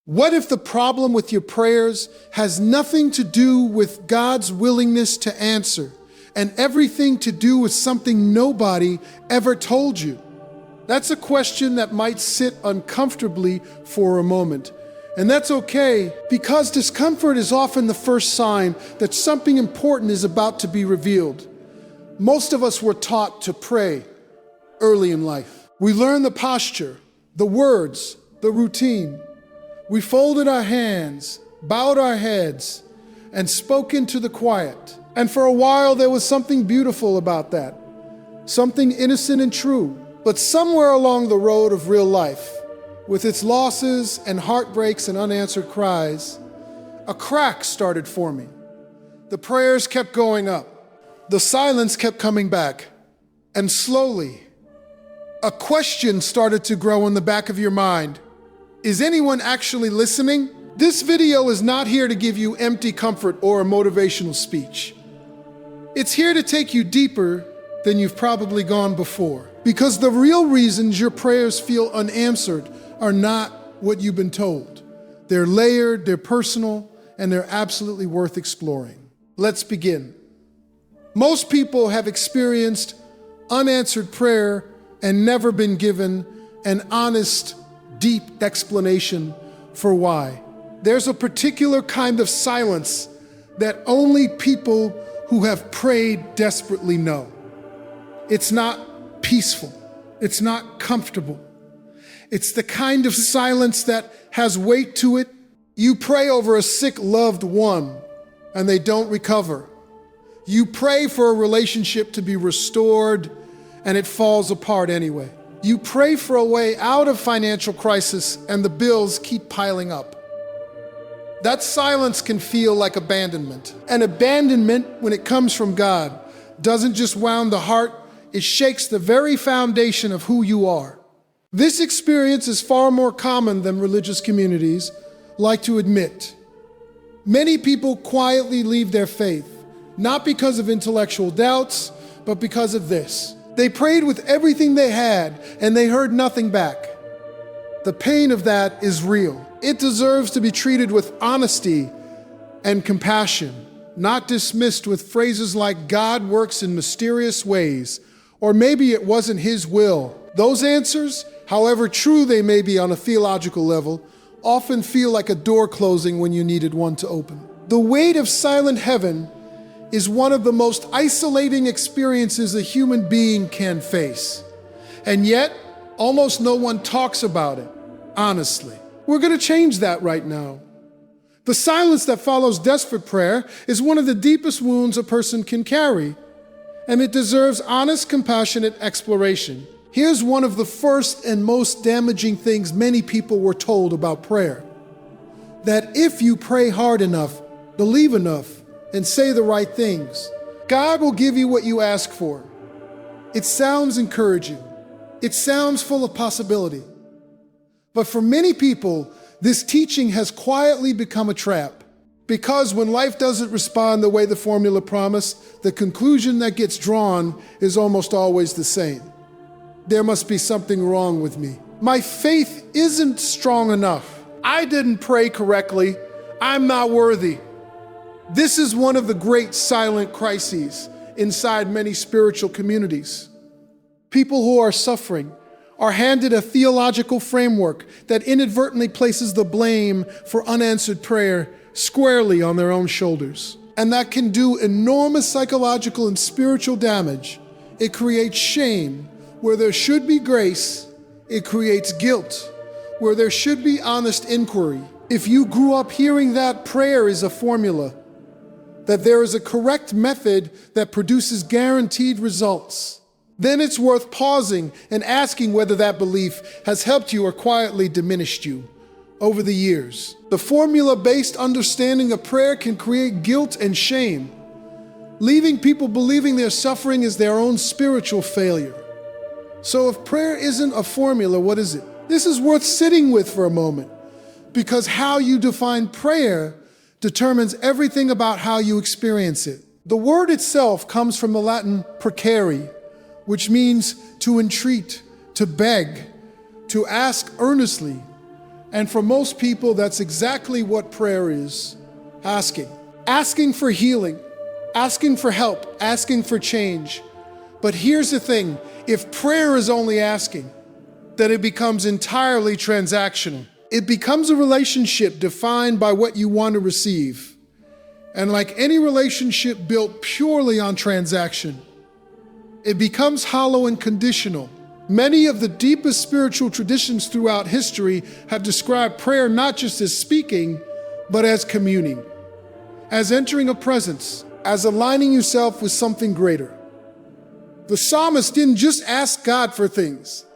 What if the problem with your prayers has nothing to do with God's willingness to answer and everything to do with something nobody ever told you? That's a question that might sit uncomfortably for a moment. And that's okay, because discomfort is often the first sign that something important is about to be revealed. Most of us were taught to pray early in life. We learned the posture, the words, the routine. We folded our hands, bowed our heads, and spoke into the quiet. And for a while, there was something beautiful about that, something innocent and true. But somewhere along the road of real life, with its losses and heartbreaks and unanswered cries, a crack started forming. The prayers kept going up. The silence kept coming back. And slowly, a question started to grow in the back of your mind. Is anyone actually listening? This video is not here to give you empty comfort or a motivational speech. It's here to take you deeper than you've probably gone before. Because the real reasons your prayers feel unanswered are not what you've been told. They're layered, they're personal, and they're absolutely worth exploring. Let's begin. Most people have experienced unanswered prayer and never been given an honest, deep explanation for why. There's a particular kind of silence that only people who have prayed desperately know. It's not peaceful. It's not comfortable. It's the kind of silence that has weight to it. You pray over a sick loved one and they don't recover. You pray for a relationship to be restored and it falls apart anyway. You pray for a way out of financial crisis and the bills keep piling up. That silence can feel like abandonment. And abandonment, when it comes from God, doesn't just wound the heart, it shakes the very foundation of who you are. This experience is far more common than religious communities like to admit. Many people quietly leave their faith, not because of intellectual doubts, but because of this. They prayed with everything they had, and they heard nothing back. The pain of that is real. It deserves to be treated with honesty and compassion, not dismissed with phrases like "God works in mysterious ways," or "maybe it wasn't His will." Those answers, however true they may be on a theological level, often feel like a door closing when you needed one to open. The weight of silent heaven is one of the most isolating experiences a human being can face. And yet, almost no one talks about it, honestly. We're going to change that right now. The silence that follows desperate prayer is one of the deepest wounds a person can carry, and it deserves honest, compassionate exploration. Here's one of the first and most damaging things many people were told about prayer: that if you pray hard enough, believe enough, and say the right things, God will give you what you ask for. It sounds encouraging. It sounds full of possibility. But for many people, this teaching has quietly become a trap. Because when life doesn't respond the way the formula promised, the conclusion that gets drawn is almost always the same. There must be something wrong with me. My faith isn't strong enough. I didn't pray correctly. I'm not worthy. This is one of the great silent crises inside many spiritual communities. People who are suffering are handed a theological framework that inadvertently places the blame for unanswered prayer squarely on their own shoulders. And that can do enormous psychological and spiritual damage. It creates shame where there should be grace. It creates guilt where there should be honest inquiry. If you grew up hearing that prayer is a formula, that there is a correct method that produces guaranteed results, then it's worth pausing and asking whether that belief has helped you or quietly diminished you over the years. The formula-based understanding of prayer can create guilt and shame, leaving people believing their suffering is their own spiritual failure. So if prayer isn't a formula, what is it? This is worth sitting with for a moment, because how you define prayer determines everything about how you experience it. The word itself comes from the Latin precare, which means to entreat, to beg, to ask earnestly, And for most people, that's exactly what prayer is. Asking. Asking for healing, asking for help, asking for change. But here's the thing, if prayer is only asking, then it becomes entirely transactional. It becomes a relationship defined by what you want to receive. And like any relationship built purely on transaction, it becomes hollow and conditional. Many of the deepest spiritual traditions throughout history have described prayer not just as speaking, but as communing, as entering a presence, as aligning yourself with something greater. The psalmist didn't just ask God for things.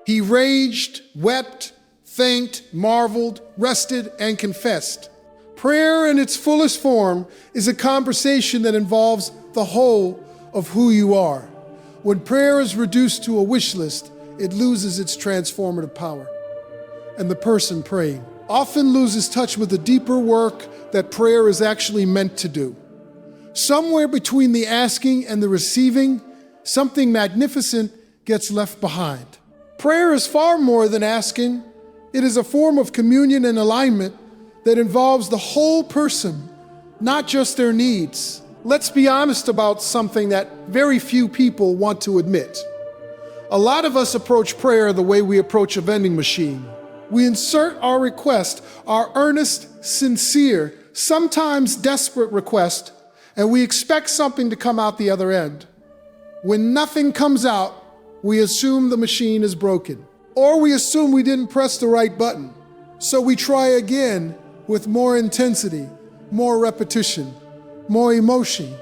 He raged, wept, thanked, marveled, rested, and confessed. Prayer in its fullest form is a conversation that involves the whole of who you are. When prayer is reduced to a wish list, it loses its transformative power. And the person praying often loses touch with the deeper work that prayer is actually meant to do. Somewhere between the asking and the receiving, something magnificent gets left behind. Prayer is far more than asking. It is a form of communion and alignment that involves the whole person, not just their needs. Let's be honest about something that very few people want to admit. A lot of us approach prayer the way we approach a vending machine. We insert our request, our earnest, sincere, sometimes desperate request, and we expect something to come out the other end. When nothing comes out, we assume the machine is broken, or we assume we didn't press the right button. So we try again with more intensity, more repetition, more emotion.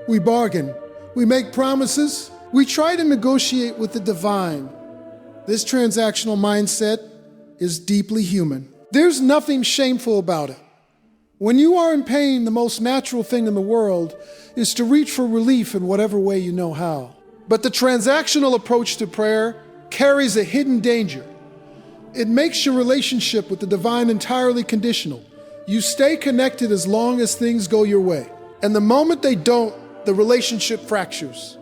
We bargain, we make promises, we try to negotiate with the divine. This transactional mindset is deeply human. There's nothing shameful about it. When you are in pain, the most natural thing in the world is to reach for relief in whatever way you know how. But the transactional approach to prayer carries a hidden danger. It makes your relationship with the divine entirely conditional. You stay connected as long as things go your way. And the moment they don't, the relationship fractures.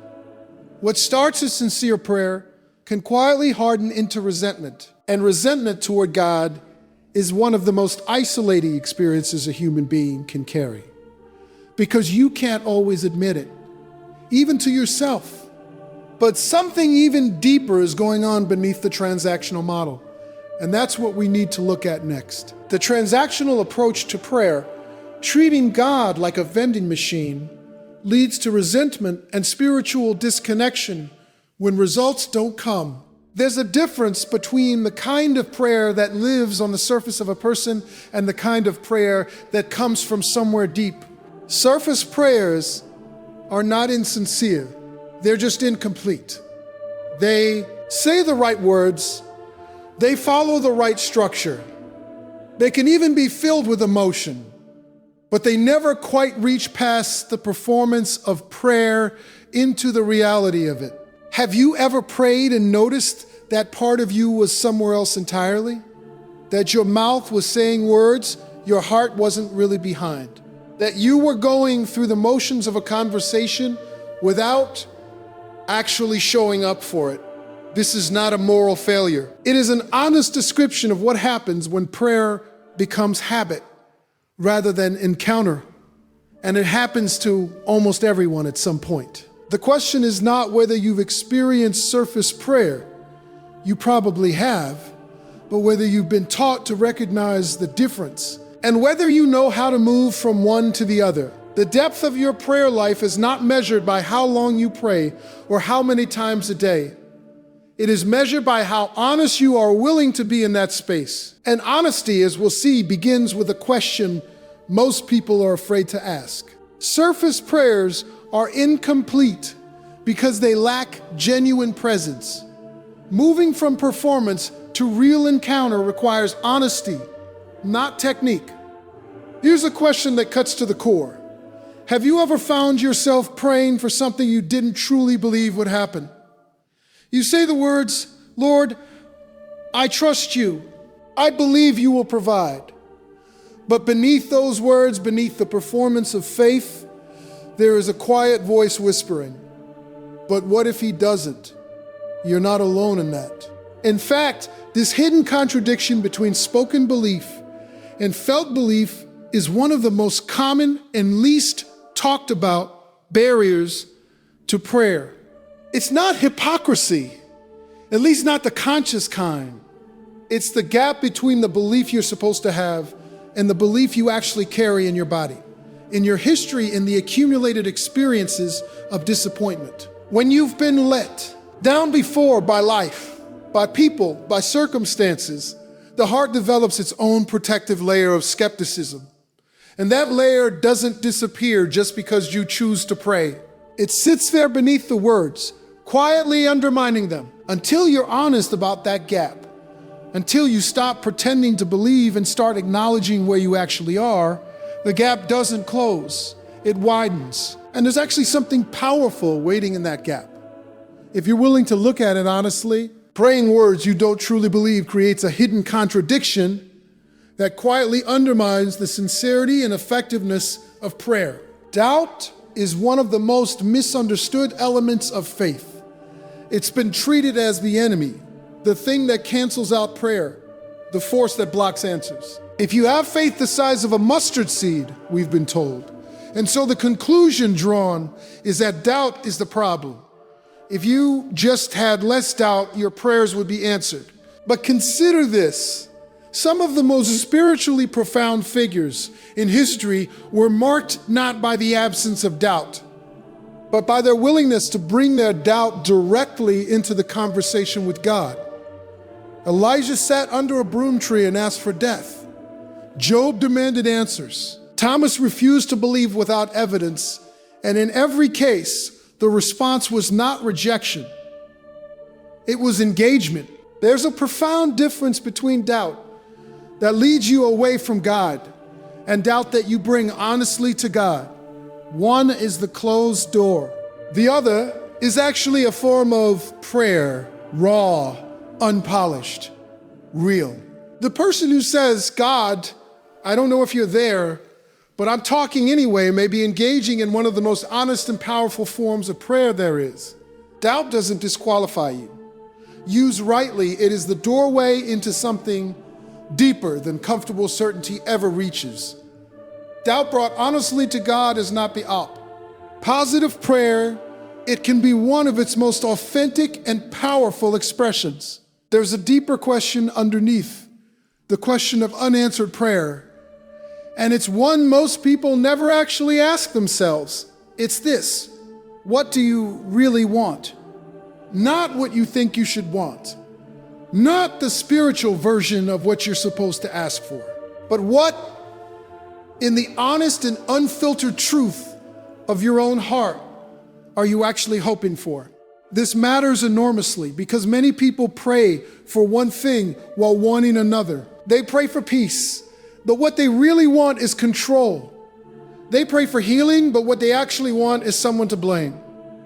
What starts as sincere prayer can quietly harden into resentment. And resentment toward God is one of the most isolating experiences a human being can carry. Because you can't always admit it, even to yourself. But something even deeper is going on beneath the transactional model. And that's what we need to look at next. The transactional approach to prayer, treating God like a vending machine, leads to resentment and spiritual disconnection when results don't come. There's a difference between the kind of prayer that lives on the surface of a person and the kind of prayer that comes from somewhere deep. Surface prayers are not insincere. They're just incomplete. They say the right words. They follow the right structure. They can even be filled with emotion, but they never quite reach past the performance of prayer into the reality of it. Have you ever prayed and noticed that part of you was somewhere else entirely? That your mouth was saying words your heart wasn't really behind? That you were going through the motions of a conversation without actually showing up for it? This is not a moral failure. It is an honest description of what happens when prayer becomes habit rather than encounter. And it happens to almost everyone at some point. The question is not whether you've experienced surface prayer. You probably have, but whether you've been taught to recognize the difference and whether you know how to move from one to the other. The depth of your prayer life is not measured by how long you pray or how many times a day. It is measured by how honest you are willing to be in that space. And honesty, as we'll see, begins with a question most people are afraid to ask. Surface prayers are incomplete because they lack genuine presence. Moving from performance to real encounter requires honesty, not technique. Here's a question that cuts to the core. Have you ever found yourself praying for something you didn't truly believe would happen? You say the words, "Lord, I trust you. I believe you will provide." But beneath those words, beneath the performance of faith, there is a quiet voice whispering, "But what if he doesn't?" You're not alone in that. In fact, this hidden contradiction between spoken belief and felt belief is one of the most common and least talked about barriers to prayer. It's not hypocrisy, at least not the conscious kind. It's the gap between the belief you're supposed to have and the belief you actually carry in your body, in your history, in the accumulated experiences of disappointment. When you've been let down before by life, by people, by circumstances, the heart develops its own protective layer of skepticism. And that layer doesn't disappear just because you choose to pray. It sits there beneath the words, quietly undermining them, until you're honest about that gap, until you stop pretending to believe and start acknowledging where you actually are. The gap doesn't close, it widens. And there's actually something powerful waiting in that gap. If you're willing to look at it honestly, praying words you don't truly believe creates a hidden contradiction that quietly undermines the sincerity and effectiveness of prayer. Doubt is one of the most misunderstood elements of faith. It's been treated as the enemy, the thing that cancels out prayer, the force that blocks answers. If you have faith the size of a mustard seed, we've been told, and so the conclusion drawn is that doubt is the problem. If you just had less doubt, your prayers would be answered. But consider this. Some of the most spiritually profound figures in history were marked not by the absence of doubt, but by their willingness to bring their doubt directly into the conversation with God. Elijah sat under a broom tree and asked for death. Job demanded answers. Thomas refused to believe without evidence, and in every case, the response was not rejection. It was engagement. There's a profound difference between doubt that leads you away from God and doubt that you bring honestly to God. One is the closed door. The other is actually a form of prayer, raw, unpolished, real. The person who says, God, I don't know if you're there, but I'm talking anyway, may be engaging in one of the most honest and powerful forms of prayer there is. Doubt doesn't disqualify you. Used rightly, it is the doorway into something deeper than comfortable certainty ever reaches. Doubt brought honestly to God is not the op. Positive prayer, it can be one of its most authentic and powerful expressions. There's a deeper question underneath, the question of unanswered prayer. And it's one most people never actually ask themselves. It's this: what do you really want? Not what you think you should want. Not the spiritual version of what you're supposed to ask for, but what, in the honest and unfiltered truth of your own heart, are you actually hoping for? This matters enormously because many people pray for one thing while wanting another. They pray for peace, but what they really want is control. They pray for healing, but what they actually want is someone to blame.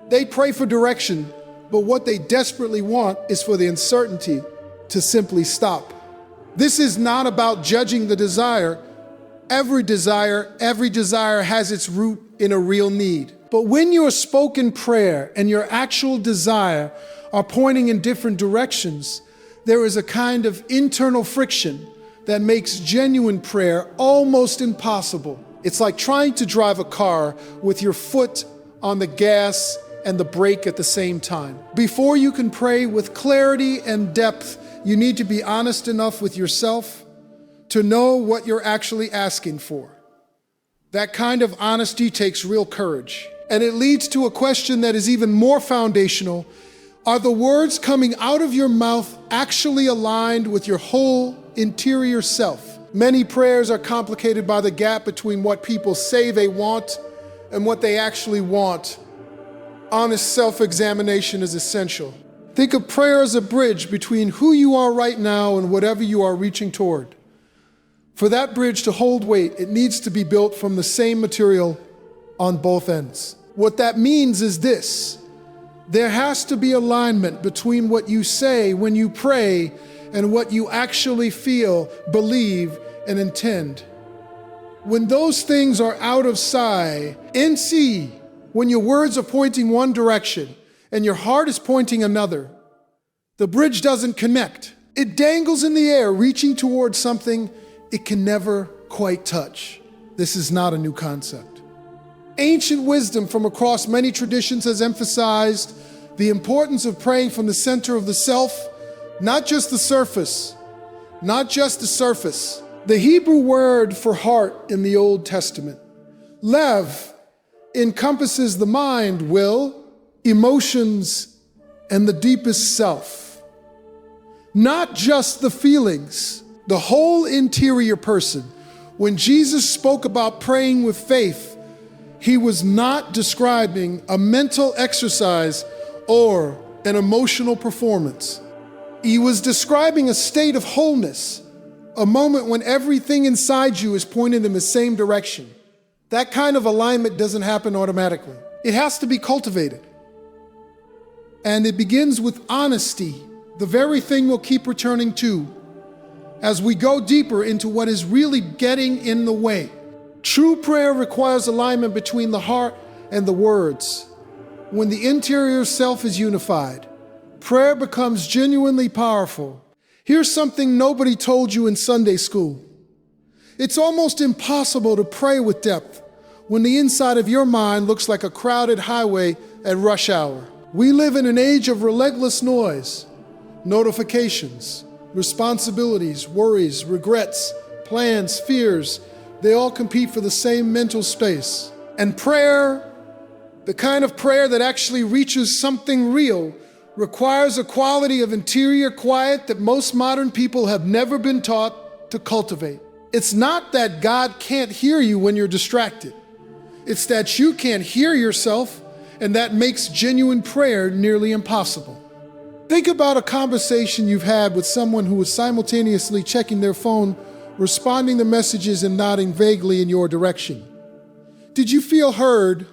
They pray for direction, but what they desperately want is for the uncertainty to simply stop. This is not about judging the desire. Every desire has its root in a real need. But when your spoken prayer and your actual desire are pointing in different directions, there is a kind of internal friction that makes genuine prayer almost impossible. It's like trying to drive a car with your foot on the gas and the brake at the same time. Before you can pray with clarity and depth, you need to be honest enough with yourself to know what you're actually asking for. That kind of honesty takes real courage. And it leads to a question that is even more foundational. Are the words coming out of your mouth actually aligned with your whole interior self? Many prayers are complicated by the gap between what people say they want and what they actually want. Honest self-examination is essential. Think of prayer as a bridge between who you are right now and whatever you are reaching toward. For that bridge to hold weight, it needs to be built from the same material on both ends. What that means is this: there has to be alignment between what you say when you pray and what you actually feel, believe, and intend. When those things are out of sight, when your words are pointing one direction and your heart is pointing another, The bridge doesn't connect. It dangles in the air, reaching towards something it can never quite touch. This is not a new concept. Ancient wisdom from across many traditions has emphasized the importance of praying from the center of the self, not just the surface. Not just the surface. The Hebrew word for heart in the Old Testament, lev, encompasses the mind, will, emotions, and the deepest self. Not just the feelings, the whole interior person. When Jesus spoke about praying with faith, he was not describing a mental exercise or an emotional performance. He was describing a state of wholeness, a moment when everything inside you is pointed in the same direction. That kind of alignment doesn't happen automatically. It has to be cultivated. And it begins with honesty, the very thing we'll keep returning to as we go deeper into what is really getting in the way. True prayer requires alignment between the heart and the words. When the interior self is unified, prayer becomes genuinely powerful. Here's something nobody told you in Sunday school. It's almost impossible to pray with depth when the inside of your mind looks like a crowded highway at rush hour. We live in an age of relentless noise, notifications, responsibilities, worries, regrets, plans, fears. They all compete for the same mental space. And prayer, the kind of prayer that actually reaches something real, requires a quality of interior quiet that most modern people have never been taught to cultivate. It's not that God can't hear you when you're distracted. It's that you can't hear yourself, and that makes genuine prayer nearly impossible. Think about a conversation you've had with someone who is simultaneously checking their phone, responding to messages, and nodding vaguely in your direction. Did you feel heard?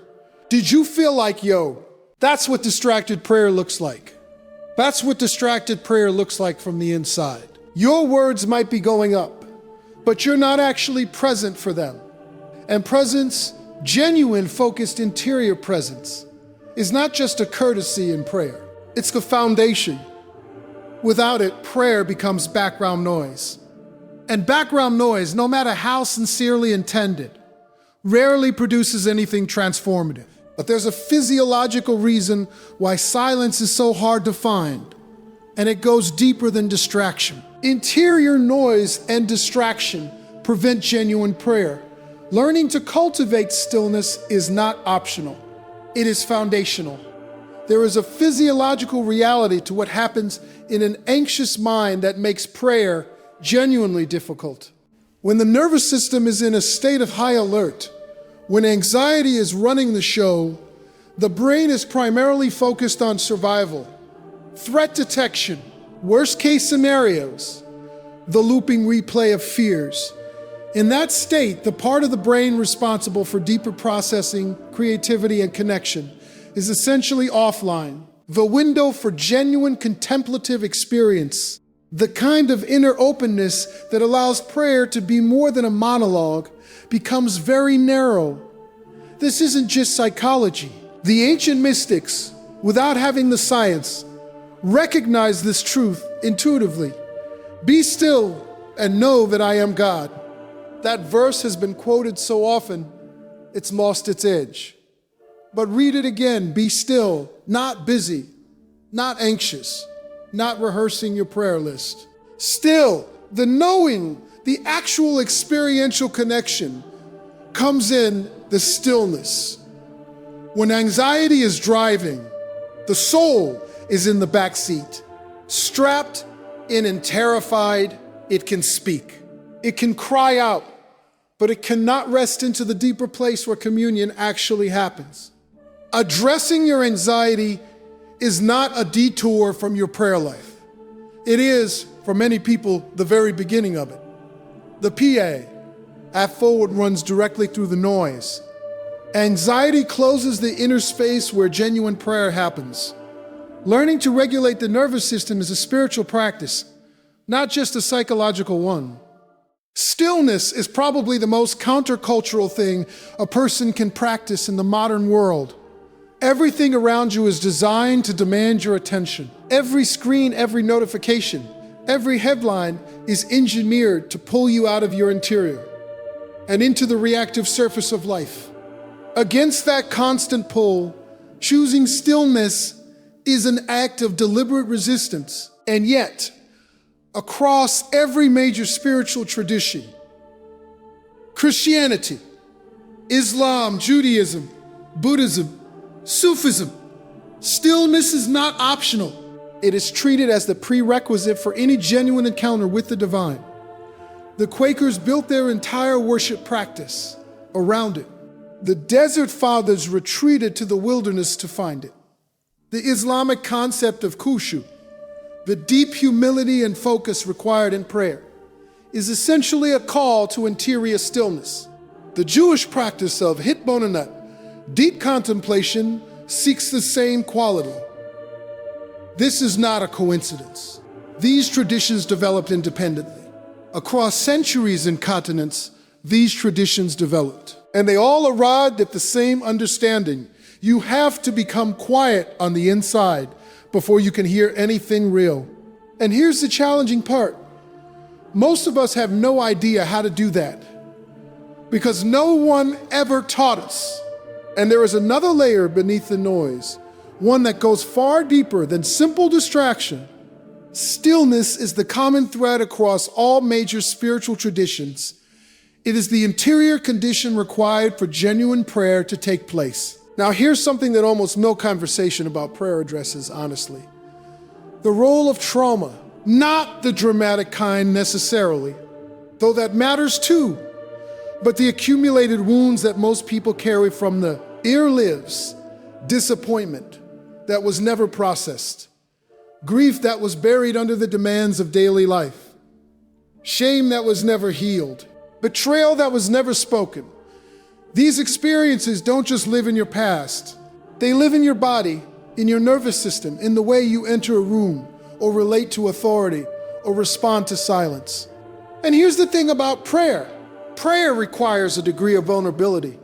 Did you feel like, yo? That's what distracted prayer looks like. That's what distracted prayer looks like from the inside. Your words might be going up, but you're not actually present for them. And presence, genuine, focused interior presence, is not just a courtesy in prayer. It's the foundation. Without it, prayer becomes background noise. And background noise, no matter how sincerely intended, rarely produces anything transformative. But there's a physiological reason why silence is so hard to find, and it goes deeper than distraction. Interior noise and distraction prevent genuine prayer. Learning to cultivate stillness is not optional. It is foundational. There is a physiological reality to what happens in an anxious mind that makes prayer genuinely difficult. When the nervous system is in a state of high alert, when anxiety is running the show, the brain is primarily focused on survival, threat detection, worst-case scenarios, the looping replay of fears. In that state, the part of the brain responsible for deeper processing, creativity, and connection is essentially offline. The window for genuine contemplative experience, the kind of inner openness that allows prayer to be more than a monologue, becomes very narrow. This isn't just psychology. The ancient mystics, without having the science, recognized this truth intuitively. Be still and know that I am God. That verse has been quoted so often, it's lost its edge. But read it again. Be still, not busy, not anxious, not rehearsing your prayer list. Still, the knowing, the actual experiential connection comes in the stillness. When anxiety is driving, the soul is in the back seat. Strapped in and terrified, it can speak. It can cry out, but it cannot rest into the deeper place where communion actually happens. Addressing your anxiety is not a detour from your prayer life. It is, for many people, the very beginning of it. The path forward runs directly through the noise. Anxiety closes the inner space where genuine prayer happens. Learning to regulate the nervous system is a spiritual practice, not just a psychological one. Stillness is probably the most countercultural thing a person can practice in the modern world. Everything around you is designed to demand your attention. Every screen, every notification, every headline is engineered to pull you out of your interior and into the reactive surface of life. Against that constant pull, choosing stillness is an act of deliberate resistance. And yet, across every major spiritual tradition, Christianity, Islam, Judaism, Buddhism, Sufism, stillness is not optional. It is treated as the prerequisite for any genuine encounter with the divine. The Quakers built their entire worship practice around it. The Desert Fathers retreated to the wilderness to find it. The Islamic concept of khushu, the deep humility and focus required in prayer, is essentially a call to interior stillness. The Jewish practice of hitbonenut, deep contemplation, seeks the same quality. This is not a coincidence. These traditions developed independently. Across centuries and continents, these traditions developed. And they all arrived at the same understanding. You have to become quiet on the inside before you can hear anything real. And here's the challenging part. Most of us have no idea how to do that because no one ever taught us. And there is another layer beneath the noise, one that goes far deeper than simple distraction. Stillness is the common thread across all major spiritual traditions. It is the interior condition required for genuine prayer to take place. Now, here's something that almost no conversation about prayer addresses, honestly. The role of trauma, not the dramatic kind necessarily, though that matters too, but the accumulated wounds that most people carry from the ear lives, disappointment that was never processed, grief that was buried under the demands of daily life, shame that was never healed, betrayal that was never spoken. These experiences don't just live in your past. They live in your body, in your nervous system, in the way you enter a room or relate to authority or respond to silence. And here's the thing about prayer. Prayer requires a degree of vulnerability.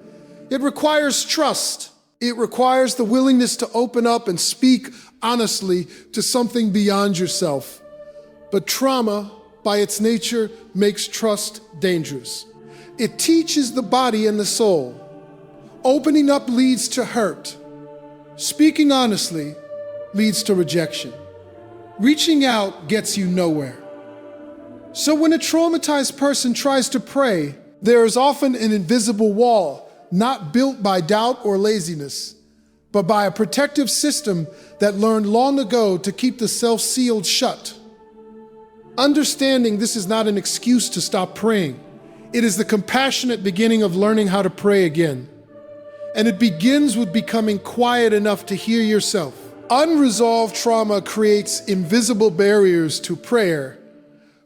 It requires trust. It requires the willingness to open up and speak honestly to something beyond yourself. But trauma, by its nature, makes trust dangerous. It teaches the body and the soul. Opening up leads to hurt. Speaking honestly leads to rejection. Reaching out gets you nowhere. So when a traumatized person tries to pray, there is often an invisible wall, not built by doubt or laziness, but by a protective system that learned long ago to keep the self sealed shut. Understanding this is not an excuse to stop praying. It is the compassionate beginning of learning how to pray again. And it begins with becoming quiet enough to hear yourself. Unresolved trauma creates invisible barriers to prayer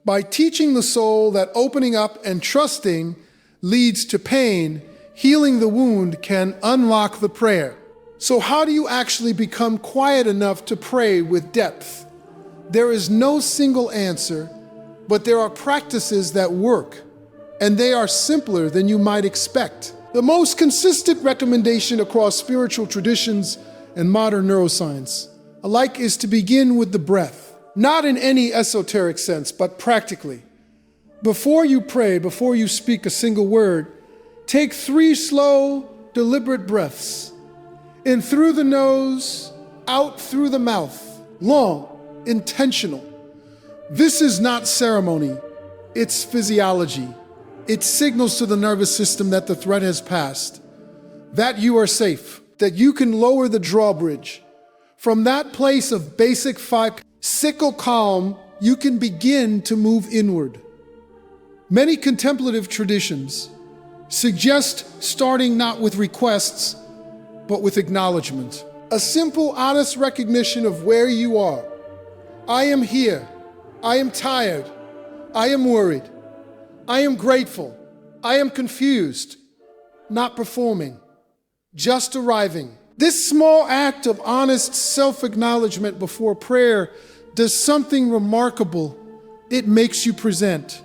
by teaching the soul that opening up and trusting leads to pain. Healing the wound can unlock the prayer. So how do you actually become quiet enough to pray with depth? There is no single answer, but there are practices that work, and they are simpler than you might expect. The most consistent recommendation across spiritual traditions and modern neuroscience alike is to begin with the breath, not in any esoteric sense, but practically. Before you pray, before you speak a single word, take 3 slow, deliberate breaths. In through the nose, out through the mouth. Long, intentional. This is not ceremony, it's physiology. It signals to the nervous system that the threat has passed, that you are safe, that you can lower the drawbridge. From that place of basic sickle calm, you can begin to move inward. Many contemplative traditions suggest starting not with requests, but with acknowledgement. A simple, honest recognition of where you are. I am here. I am tired. I am worried. I am grateful. I am confused. Not performing. Just arriving. This small act of honest self-acknowledgement before prayer does something remarkable. It makes you present.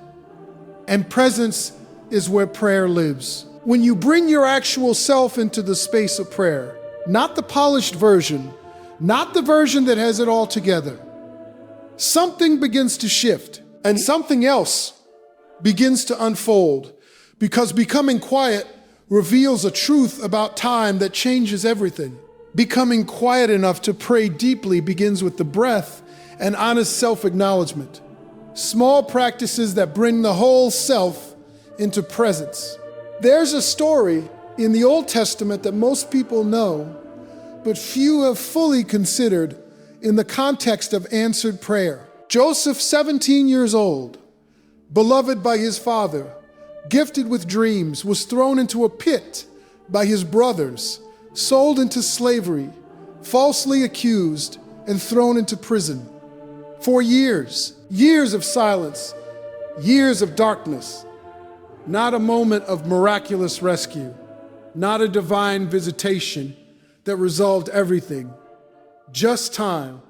And presence is where prayer lives. When you bring your actual self into the space of prayer, not the polished version, not the version that has it all together. Something begins to shift, and something else begins to unfold, because becoming quiet reveals a truth about time that changes everything. Becoming quiet enough to pray deeply begins with the breath and honest self-acknowledgement. Small practices that bring the whole self into presence. There's a story in the Old Testament that most people know, but few have fully considered in the context of answered prayer. Joseph, 17 years old, beloved by his father, gifted with dreams, was thrown into a pit by his brothers, sold into slavery, falsely accused, and thrown into prison. For years, years of silence, years of darkness, not a moment of miraculous rescue, not a divine visitation that resolved everything. Just time,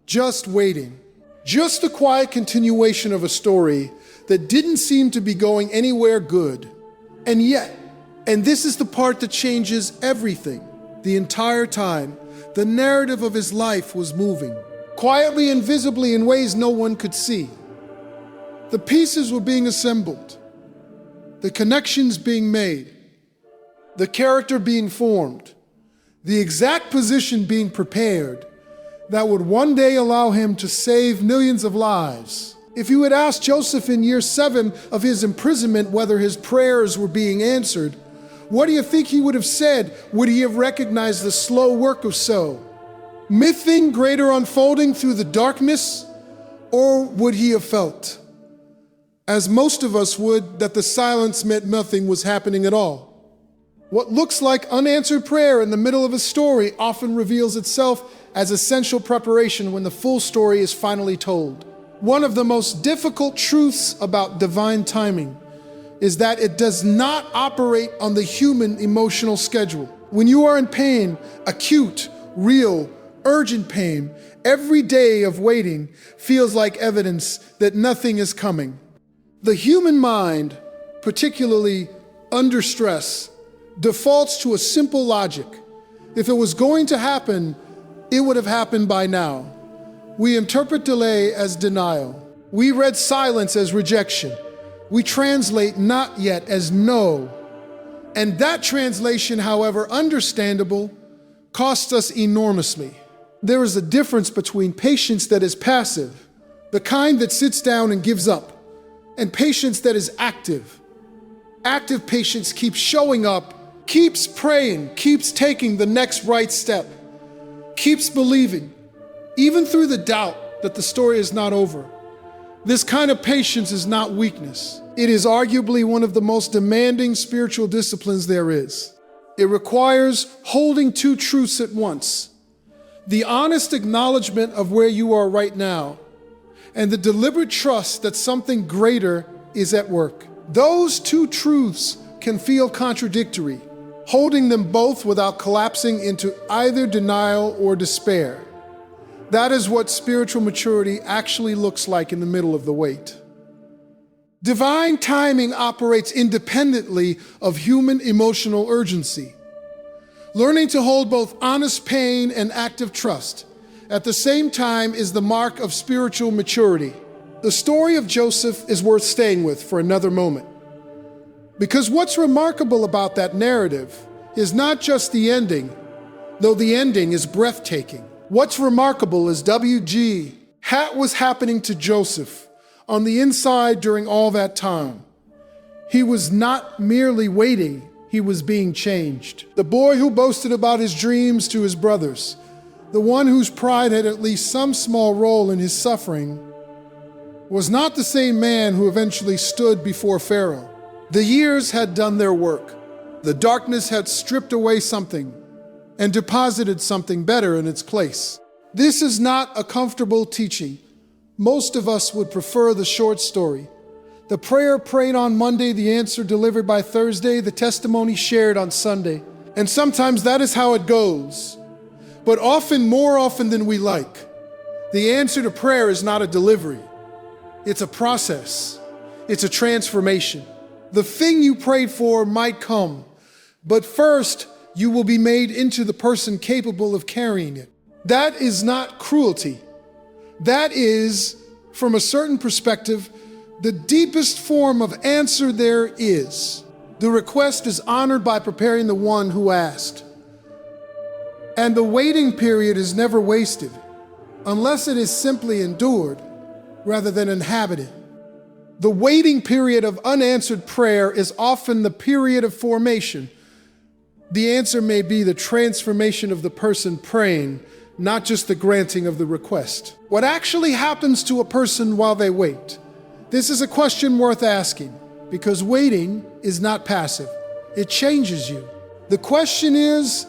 just waiting, just the quiet continuation of a story that didn't seem to be going anywhere good. And yet, and this is the part that changes everything, the entire time, the narrative of his life was moving, quietly and visibly in ways no one could see. The pieces were being assembled, the connections being made, the character being formed, the exact position being prepared that would one day allow him to save millions of lives. If you had asked Joseph in year 7 of his imprisonment whether his prayers were being answered, what do you think he would have said? Would he have recognized the slow work of so? Mything greater unfolding through the darkness? Or would he have felt, as most of us would, that the silence meant nothing was happening at all? What looks like unanswered prayer in the middle of a story often reveals itself as essential preparation when the full story is finally told. One of the most difficult truths about divine timing is that it does not operate on the human emotional schedule. When you are in pain, acute, real, urgent pain, every day of waiting feels like evidence that nothing is coming. The human mind, particularly under stress, defaults to a simple logic. If it was going to happen, it would have happened by now. We interpret delay as denial. We read silence as rejection. We translate not yet as no. And that translation, however understandable, costs us enormously. There is a difference between patience that is passive, the kind that sits down and gives up, and patience that is active. Active patience keeps showing up, keeps praying, keeps taking the next right step, keeps believing, even through the doubt that the story is not over. This kind of patience is not weakness. It is arguably one of the most demanding spiritual disciplines there is. It requires holding two truths at once: the honest acknowledgement of where you are right now, and the deliberate trust that something greater is at work. Those two truths can feel contradictory. Holding them both without collapsing into either denial or despair. That is what spiritual maturity actually looks like in the middle of the wait. Divine timing operates independently of human emotional urgency. Learning to hold both honest pain and active trust at the same time is the mark of spiritual maturity. The story of Joseph is worth staying with for another moment. Because what's remarkable about that narrative is not just the ending, though the ending is breathtaking. What's remarkable is what was happening to Joseph on the inside during all that time. He was not merely waiting, he was being changed. The boy who boasted about his dreams to his brothers, the one whose pride had at least some small role in his suffering, was not the same man who eventually stood before Pharaoh. The years had done their work. The darkness had stripped away something and deposited something better in its place. This is not a comfortable teaching. Most of us would prefer the short story. The prayer prayed on Monday, the answer delivered by Thursday, the testimony shared on Sunday. And sometimes that is how it goes. But often, more often than we like, the answer to prayer is not a delivery. It's a process. It's a transformation. The thing you prayed for might come, but first you will be made into the person capable of carrying it. That is not cruelty. That is, from a certain perspective, the deepest form of answer there is. The request is honored by preparing the one who asked. And the waiting period is never wasted, unless it is simply endured rather than inhabited. The waiting period of unanswered prayer is often the period of formation. The answer may be the transformation of the person praying, not just the granting of the request. What actually happens to a person while they wait? This is a question worth asking, because waiting is not passive. It changes you. The question is,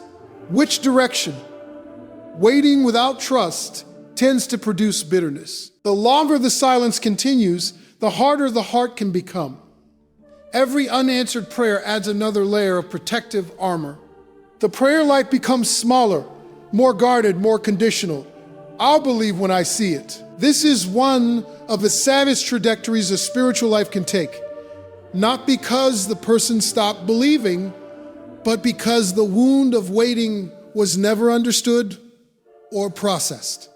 which direction? Waiting without trust tends to produce bitterness. The longer the silence continues, the harder the heart can become. Every unanswered prayer adds another layer of protective armor. The prayer life becomes smaller, more guarded, more conditional. I'll believe when I see it. This is one of the saddest trajectories a spiritual life can take. Not because the person stopped believing, but because the wound of waiting was never understood or processed.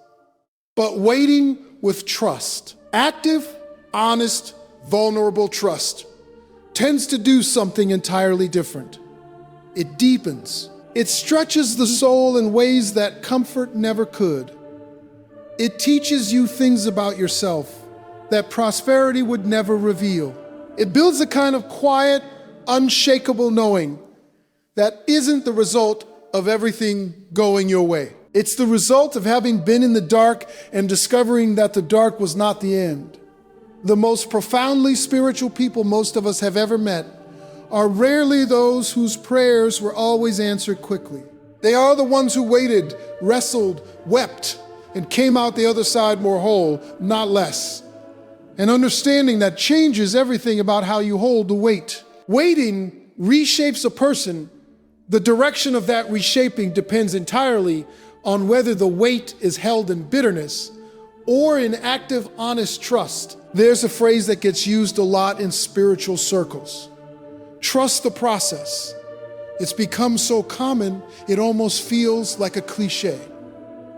But waiting with trust, active, honest, vulnerable trust, tends to do something entirely different. It deepens. It stretches the soul in ways that comfort never could. It teaches you things about yourself that prosperity would never reveal. It builds a kind of quiet, unshakable knowing that isn't the result of everything going your way. It's the result of having been in the dark and discovering that the dark was not the end. The most profoundly spiritual people most of us have ever met are rarely those whose prayers were always answered quickly. They are the ones who waited, wrestled, wept, and came out the other side more whole, not less. An understanding that changes everything about how you hold the weight. Waiting reshapes a person. The direction of that reshaping depends entirely on whether the weight is held in bitterness or in active, honest trust. There's a phrase that gets used a lot in spiritual circles. Trust the process. It's become so common, it almost feels like a cliche.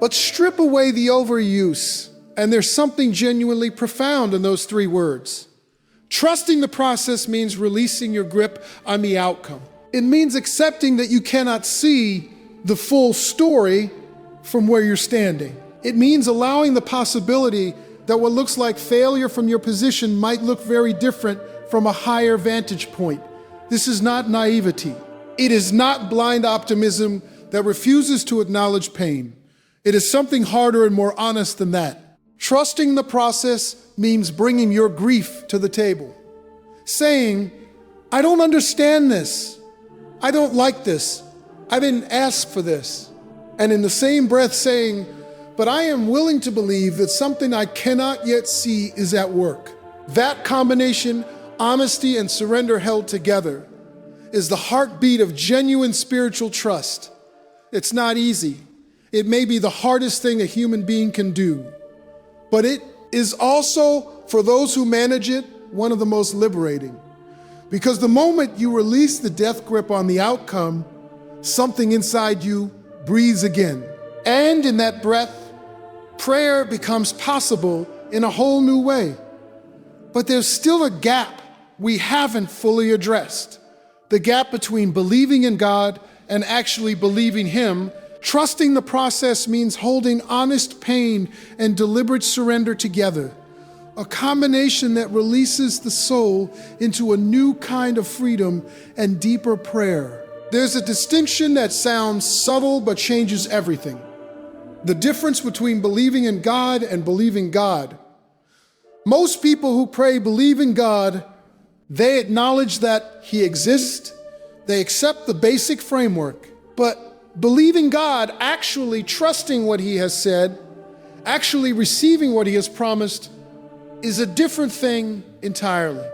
But strip away the overuse, and there's something genuinely profound in those three words. Trusting the process means releasing your grip on the outcome. It means accepting that you cannot see the full story from where you're standing. It means allowing the possibility that what looks like failure from your position might look very different from a higher vantage point. This is not naivety. It is not blind optimism that refuses to acknowledge pain. It is something harder and more honest than that. Trusting the process means bringing your grief to the table. Saying, I don't understand this. I don't like this. I didn't ask for this. And in the same breath saying, but I am willing to believe that something I cannot yet see is at work. That combination, honesty and surrender held together, is the heartbeat of genuine spiritual trust. It's not easy. It may be the hardest thing a human being can do, but it is also, for those who manage it, one of the most liberating. Because the moment you release the death grip on the outcome, something inside you breathes again. And in that breath, prayer becomes possible in a whole new way. But there's still a gap we haven't fully addressed. The gap between believing in God and actually believing Him. Trusting the process means holding honest pain and deliberate surrender together. A combination that releases the soul into a new kind of freedom and deeper prayer. There's a distinction that sounds subtle but changes everything. The difference between believing in God and believing God. Most people who pray believe in God. They acknowledge that He exists. They accept the basic framework. But believing God, actually trusting what He has said, actually receiving what He has promised, is a different thing entirely.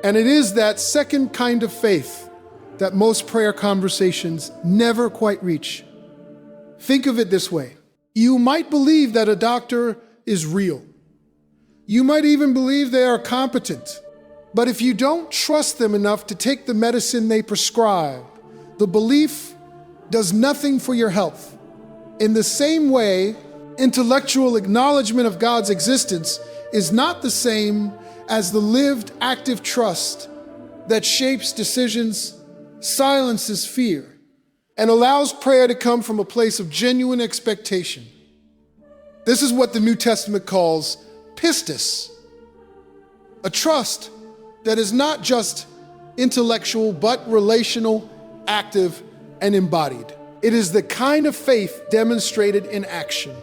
And it is that second kind of faith that most prayer conversations never quite reach. Think of it this way. You might believe that a doctor is real. You might even believe they are competent. But if you don't trust them enough to take the medicine they prescribe, the belief does nothing for your health. In the same way, intellectual acknowledgement of God's existence is not the same as the lived, active trust that shapes decisions, silences fear, and allows prayer to come from a place of genuine expectation. This is what the New Testament calls pistis, a trust that is not just intellectual, but relational, active, and embodied. It is the kind of faith demonstrated in action,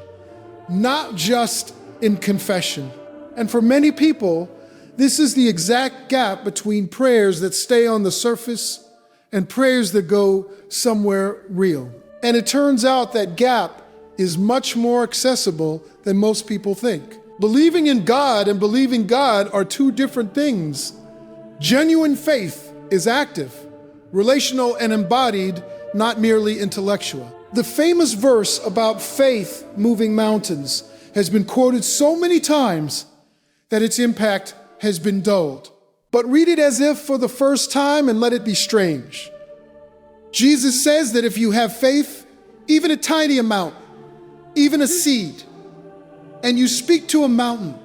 not just in confession. And for many people, this is the exact gap between prayers that stay on the surface and prayers that go somewhere real. And it turns out that gap is much more accessible than most people think. Believing in God and believing God are two different things. Genuine faith is active, relational, and embodied, not merely intellectual. The famous verse about faith moving mountains has been quoted so many times that its impact has been dulled. But read it as if for the first time and let it be strange. Jesus says that if you have faith, even a tiny amount, even a seed, and you speak to a mountain,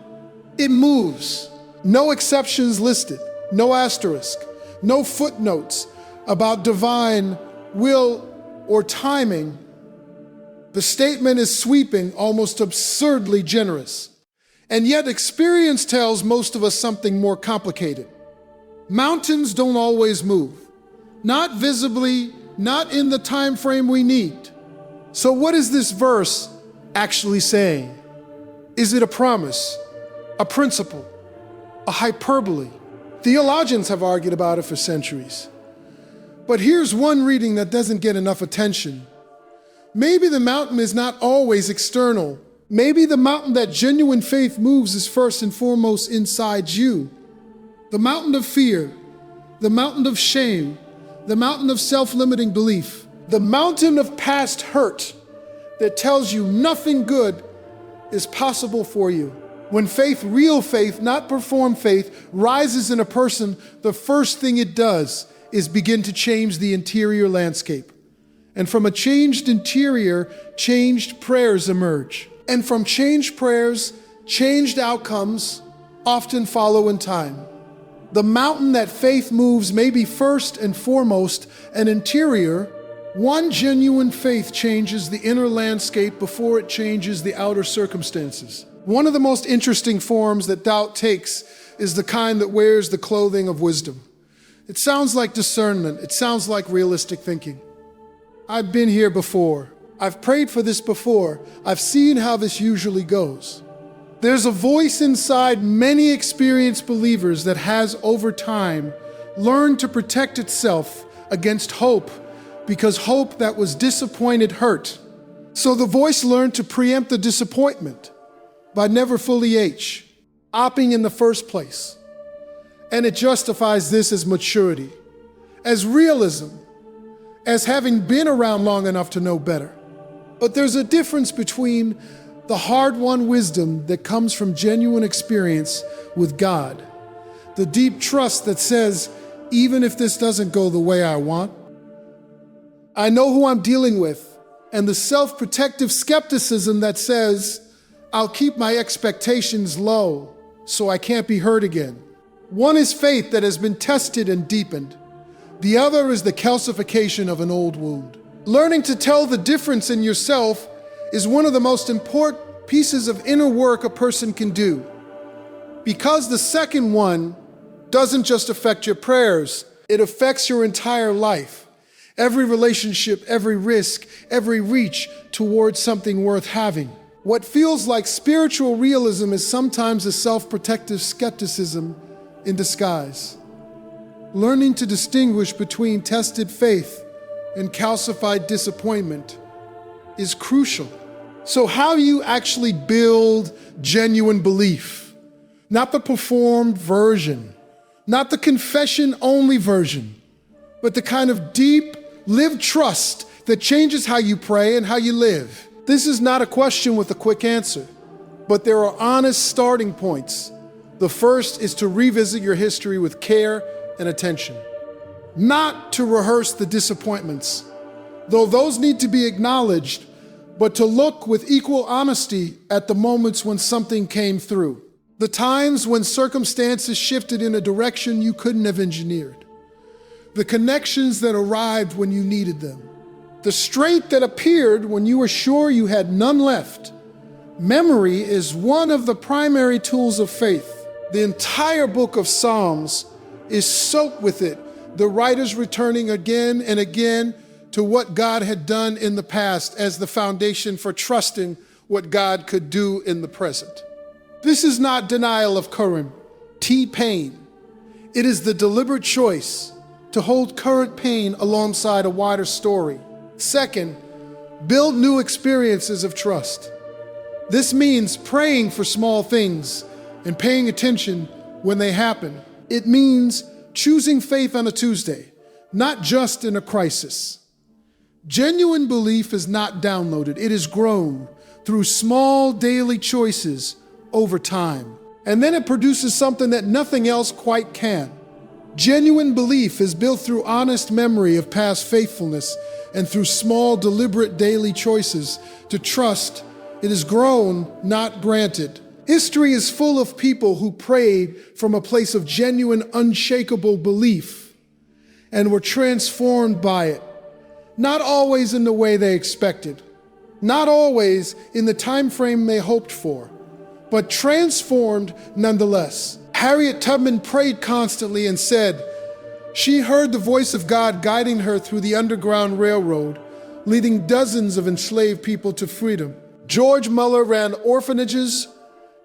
it moves. No exceptions listed, no asterisk, no footnotes about divine will or timing. The statement is sweeping, almost absurdly generous. And yet experience tells most of us something more complicated. Mountains don't always move, not visibly, not in the time frame we need. So what is this verse actually saying? Is it a promise, a principle, a hyperbole? Theologians have argued about it for centuries. But here's one reading that doesn't get enough attention. Maybe the mountain is not always external. Maybe the mountain that genuine faith moves is first and foremost inside you. The mountain of fear, the mountain of shame, the mountain of self-limiting belief, the mountain of past hurt that tells you nothing good is possible for you. When faith, real faith, not performed faith, rises in a person, the first thing it does is begin to change the interior landscape. And from a changed interior, changed prayers emerge. And from changed prayers, changed outcomes often follow in time. The mountain that faith moves may be first and foremost an interior. One genuine faith changes the inner landscape before it changes the outer circumstances. One of the most interesting forms that doubt takes is the kind that wears the clothing of wisdom. It sounds like discernment. It sounds like realistic thinking. I've been here before. I've prayed for this before. I've seen how this usually goes. There's a voice inside many experienced believers that has, over time, learned to protect itself against hope, because hope that was disappointed hurt. So the voice learned to preempt the disappointment by never fully opping in the first place. And it justifies this as maturity, as realism, as having been around long enough to know better. But there's a difference between the hard-won wisdom that comes from genuine experience with God, the deep trust that says, even if this doesn't go the way I want, I know who I'm dealing with, and the self-protective skepticism that says, I'll keep my expectations low so I can't be hurt again. One is faith that has been tested and deepened. The other is the calcification of an old wound. Learning to tell the difference in yourself is one of the most important pieces of inner work a person can do. Because the second one doesn't just affect your prayers, it affects your entire life. Every relationship, every risk, every reach towards something worth having. What feels like spiritual realism is sometimes a self-protective skepticism in disguise. Learning to distinguish between tested faith and calcified disappointment is crucial. So how do you actually build genuine belief? Not the performed version, not the confession-only version, but the kind of deep, lived trust that changes how you pray and how you live. This is not a question with a quick answer, but there are honest starting points. The first is to revisit your history with care and attention. Not to rehearse the disappointments, though those need to be acknowledged, but to look with equal honesty at the moments when something came through. The times when circumstances shifted in a direction you couldn't have engineered. The connections that arrived when you needed them. The strength that appeared when you were sure you had none left. Memory is one of the primary tools of faith. The entire book of Psalms is soaked with it, the writers returning again and again to what God had done in the past as the foundation for trusting what God could do in the present. This is not denial of current pain. It is the deliberate choice to hold current pain alongside a wider story. Second, build new experiences of trust. This means praying for small things and paying attention when they happen. It means choosing faith on a Tuesday, not just in a crisis. Genuine belief is not downloaded. It is grown through small daily choices over time. And then it produces something that nothing else quite can. Genuine belief is built through honest memory of past faithfulness and through small, deliberate daily choices to trust. It is grown, not granted. History is full of people who prayed from a place of genuine, unshakable belief and were transformed by it. Not always in the way they expected, not always in the time frame they hoped for, but transformed nonetheless. Harriet Tubman prayed constantly and said she heard the voice of God guiding her through the Underground Railroad, leading dozens of enslaved people to freedom. George Muller ran orphanages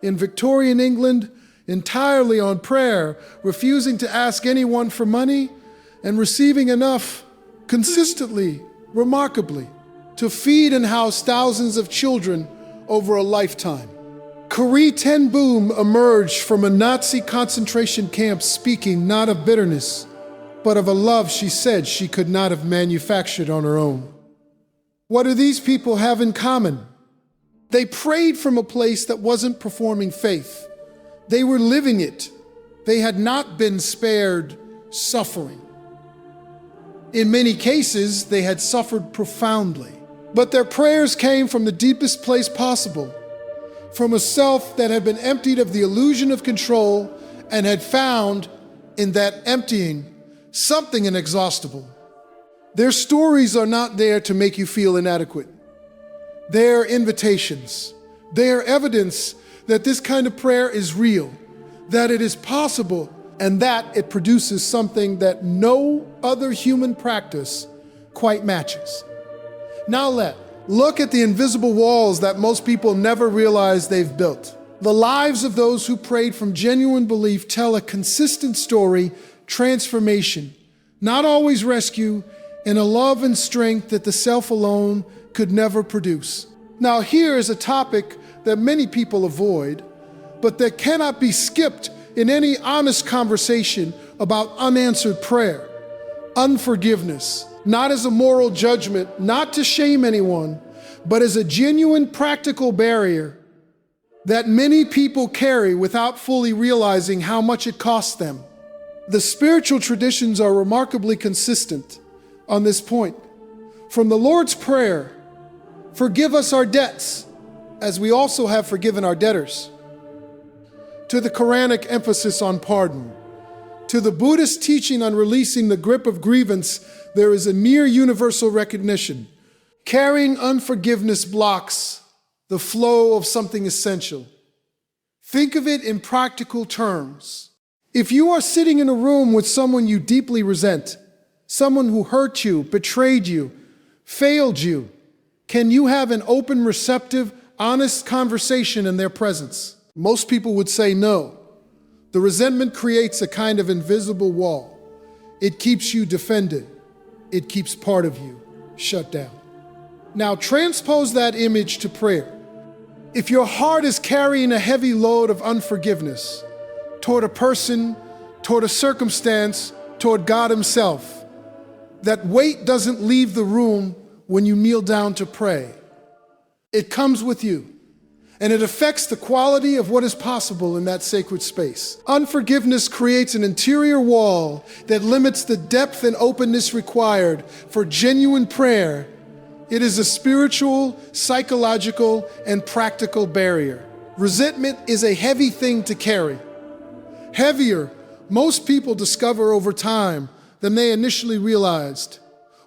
in Victorian England entirely on prayer, refusing to ask anyone for money and receiving enough consistently, remarkably, to feed and house thousands of children over a lifetime. Corrie ten Boom emerged from a Nazi concentration camp speaking not of bitterness, but of a love she said she could not have manufactured on her own. What do these people have in common? They prayed from a place that wasn't performing faith. They were living it. They had not been spared suffering. In many cases, they had suffered profoundly. But their prayers came from the deepest place possible, from a self that had been emptied of the illusion of control and had found in that emptying something inexhaustible. Their stories are not there to make you feel inadequate. They are invitations. They are evidence that this kind of prayer is real, that it is possible, and that it produces something that no other human practice quite matches. Now look at the invisible walls that most people never realize they've built. The lives of those who prayed from genuine belief tell a consistent story, transformation, not always rescue, and a love and strength that the self alone could never produce. Now here is a topic that many people avoid, but that cannot be skipped in any honest conversation about unanswered prayer. Unforgiveness, not as a moral judgment, not to shame anyone, but as a genuine practical barrier that many people carry without fully realizing how much it costs them. The spiritual traditions are remarkably consistent on this point. From the Lord's Prayer, forgive us our debts, as we also have forgiven our debtors, to the Quranic emphasis on pardon, to the Buddhist teaching on releasing the grip of grievance, there is a near universal recognition. Carrying unforgiveness blocks the flow of something essential. Think of it in practical terms. If you are sitting in a room with someone you deeply resent, someone who hurt you, betrayed you, failed you, can you have an open, receptive, honest conversation in their presence? Most people would say no. The resentment creates a kind of invisible wall. It keeps you defended. It keeps part of you shut down. Now transpose that image to prayer. If your heart is carrying a heavy load of unforgiveness toward a person, toward a circumstance, toward God Himself, that weight doesn't leave the room when you kneel down to pray. It comes with you, and it affects the quality of what is possible in that sacred space. Unforgiveness creates an interior wall that limits the depth and openness required for genuine prayer It is a spiritual, psychological, and practical barrier. Resentment is a heavy thing to carry. Heavier, most people discover over time than they initially realized.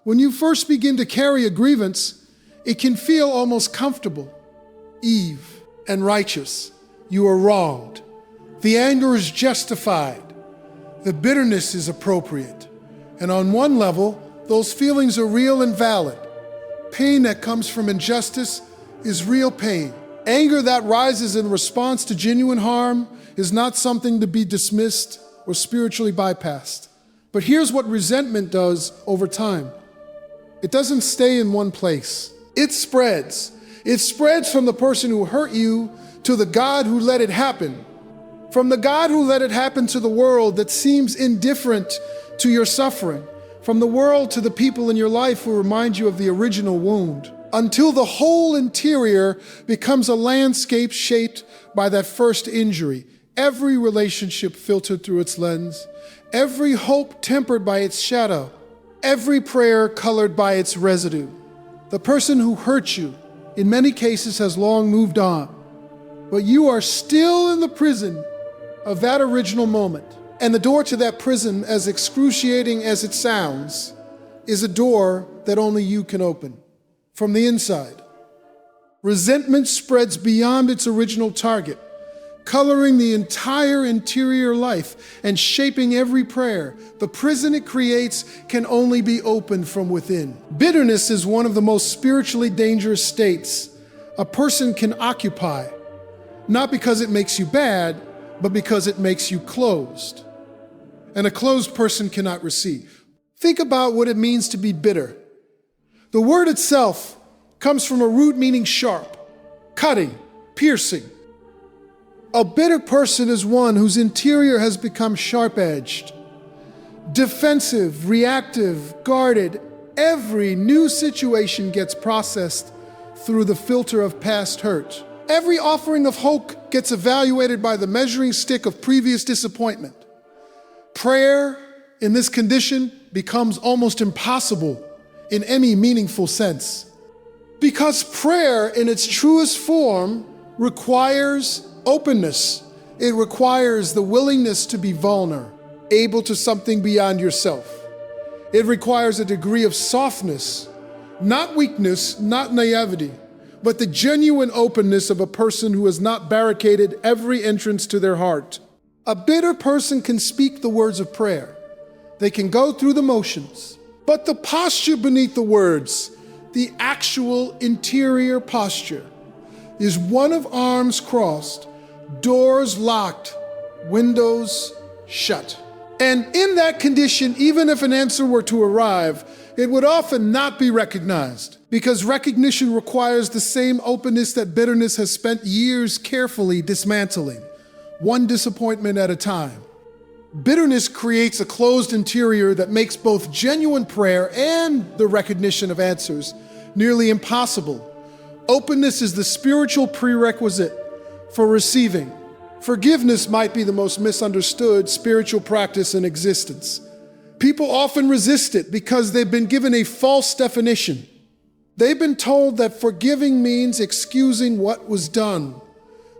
When you first begin to carry a grievance, it can feel almost comfortable, Eve, and righteous. You are wronged. The anger is justified. The bitterness is appropriate. And on one level, those feelings are real and valid. Pain that comes from injustice is real pain. Anger that rises in response to genuine harm is not something to be dismissed or spiritually bypassed. But here's what resentment does over time. It doesn't stay in one place. It spreads. It spreads from the person who hurt you to the God who let it happen. From the God who let it happen to the world that seems indifferent to your suffering. From the world to the people in your life who remind you of the original wound. Until the whole interior becomes a landscape shaped by that first injury. Every relationship filtered through its lens. Every hope tempered by its shadow. Every prayer colored by its residue. The person who hurt you, in many cases, has long moved on. But you are still in the prison of that original moment. And the door to that prison, as excruciating as it sounds, is a door that only you can open. From the inside. Resentment spreads beyond its original target, coloring the entire interior life and shaping every prayer. The prison it creates can only be opened from within. Bitterness is one of the most spiritually dangerous states a person can occupy, not because it makes you bad, but because it makes you closed. And a closed person cannot receive. Think about what it means to be bitter. The word itself comes from a root meaning sharp, cutting, piercing. A bitter person is one whose interior has become sharp-edged, defensive, reactive, guarded. Every new situation gets processed through the filter of past hurt. Every offering of hope gets evaluated by the measuring stick of previous disappointment. Prayer in this condition becomes almost impossible in any meaningful sense. Because prayer in its truest form requires openness. It requires the willingness to be vulnerable, able to something beyond yourself. It requires a degree of softness, not weakness, not naivety, but the genuine openness of a person who has not barricaded every entrance to their heart. A bitter person can speak the words of prayer. They can go through the motions, but the posture beneath the words, the actual interior posture, is one of arms crossed, doors locked, windows shut. And in that condition, even if an answer were to arrive, it would often not be recognized, because recognition requires the same openness that bitterness has spent years carefully dismantling, one disappointment at a time. Bitterness creates a closed interior that makes both genuine prayer and the recognition of answers nearly impossible. Openness is the spiritual prerequisite for receiving. Forgiveness might be the most misunderstood spiritual practice in existence. People often resist it because they've been given a false definition. They've been told that forgiving means excusing what was done,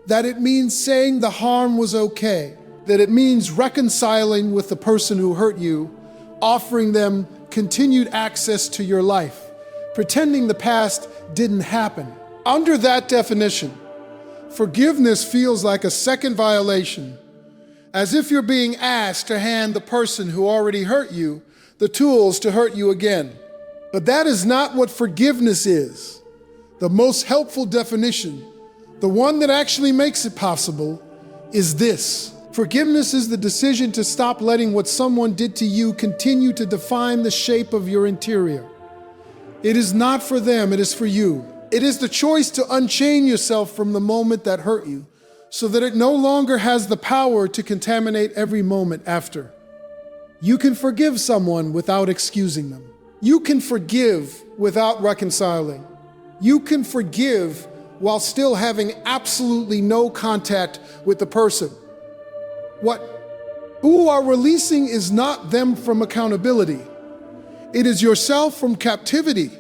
that it means saying the harm was okay, that it means reconciling with the person who hurt you, offering them continued access to your life, pretending the past didn't happen. Under that definition, forgiveness feels like a second violation, as if you're being asked to hand the person who already hurt you the tools to hurt you again. But that is not what forgiveness is. The most helpful definition, the one that actually makes it possible, is this. Forgiveness is the decision to stop letting what someone did to you continue to define the shape of your interior. It is not for them, it is for you. It is the choice to unchain yourself from the moment that hurt you, so that it no longer has the power to contaminate every moment after. You can forgive someone without excusing them. You can forgive without reconciling. You can forgive while still having absolutely no contact with the person. What you are releasing is not them from accountability. It is yourself from captivity.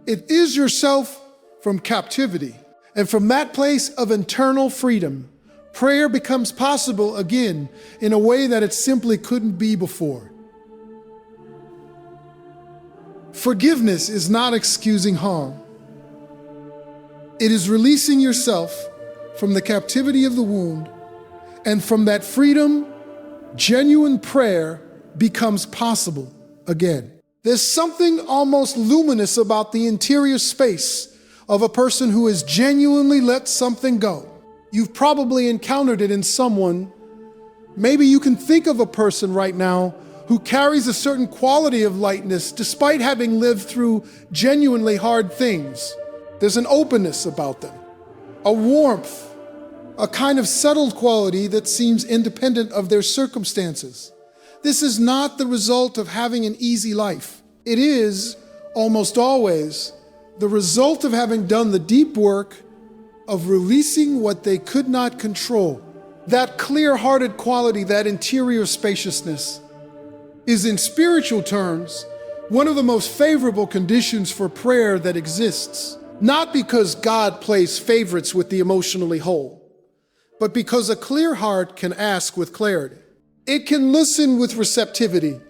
It is yourself from captivity. And from that place of internal freedom, prayer becomes possible again in a way that it simply couldn't be before. Forgiveness is not excusing harm. It is releasing yourself from the captivity of the wound, and from that freedom, genuine prayer becomes possible again. There's something almost luminous about the interior space of a person who has genuinely let something go. You've probably encountered it in someone. Maybe you can think of a person right now who carries a certain quality of lightness despite having lived through genuinely hard things. There's an openness about them, a warmth, a kind of settled quality that seems independent of their circumstances. This is not the result of having an easy life. It is, almost always, the result of having done the deep work of releasing what they could not control. That clear-hearted quality, that interior spaciousness, is in spiritual terms one of the most favorable conditions for prayer that exists. Not because God plays favorites with the emotionally whole, but because a clear heart can ask with clarity. It can listen with receptivity.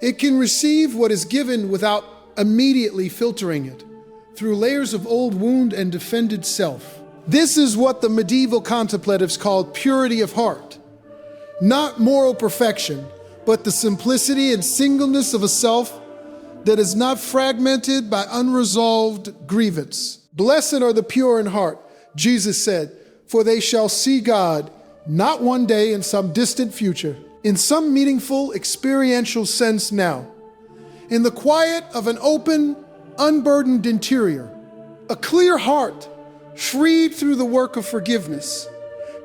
It can receive what is given without immediately filtering it through layers of old wound and defended self. This is what the medieval contemplatives called purity of heart. Not moral perfection, but the simplicity and singleness of a self that is not fragmented by unresolved grievance. Blessed are the pure in heart, Jesus said, for they shall see God, not one day in some distant future, in some meaningful experiential sense now. In the quiet of an open, unburdened interior, a clear heart, freed through the work of forgiveness,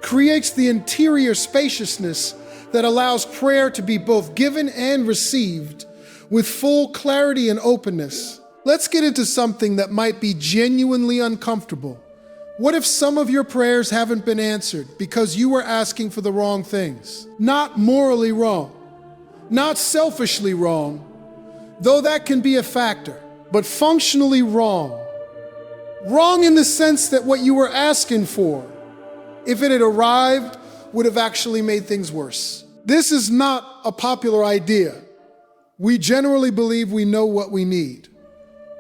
creates the interior spaciousness that allows prayer to be both given and received with full clarity and openness. Let's get into something that might be genuinely uncomfortable. What if some of your prayers haven't been answered because you were asking for the wrong things? Not morally wrong, not selfishly wrong, though that can be a factor, but functionally wrong. Wrong in the sense that what you were asking for, if it had arrived, would have actually made things worse. This is not a popular idea. We generally believe we know what we need.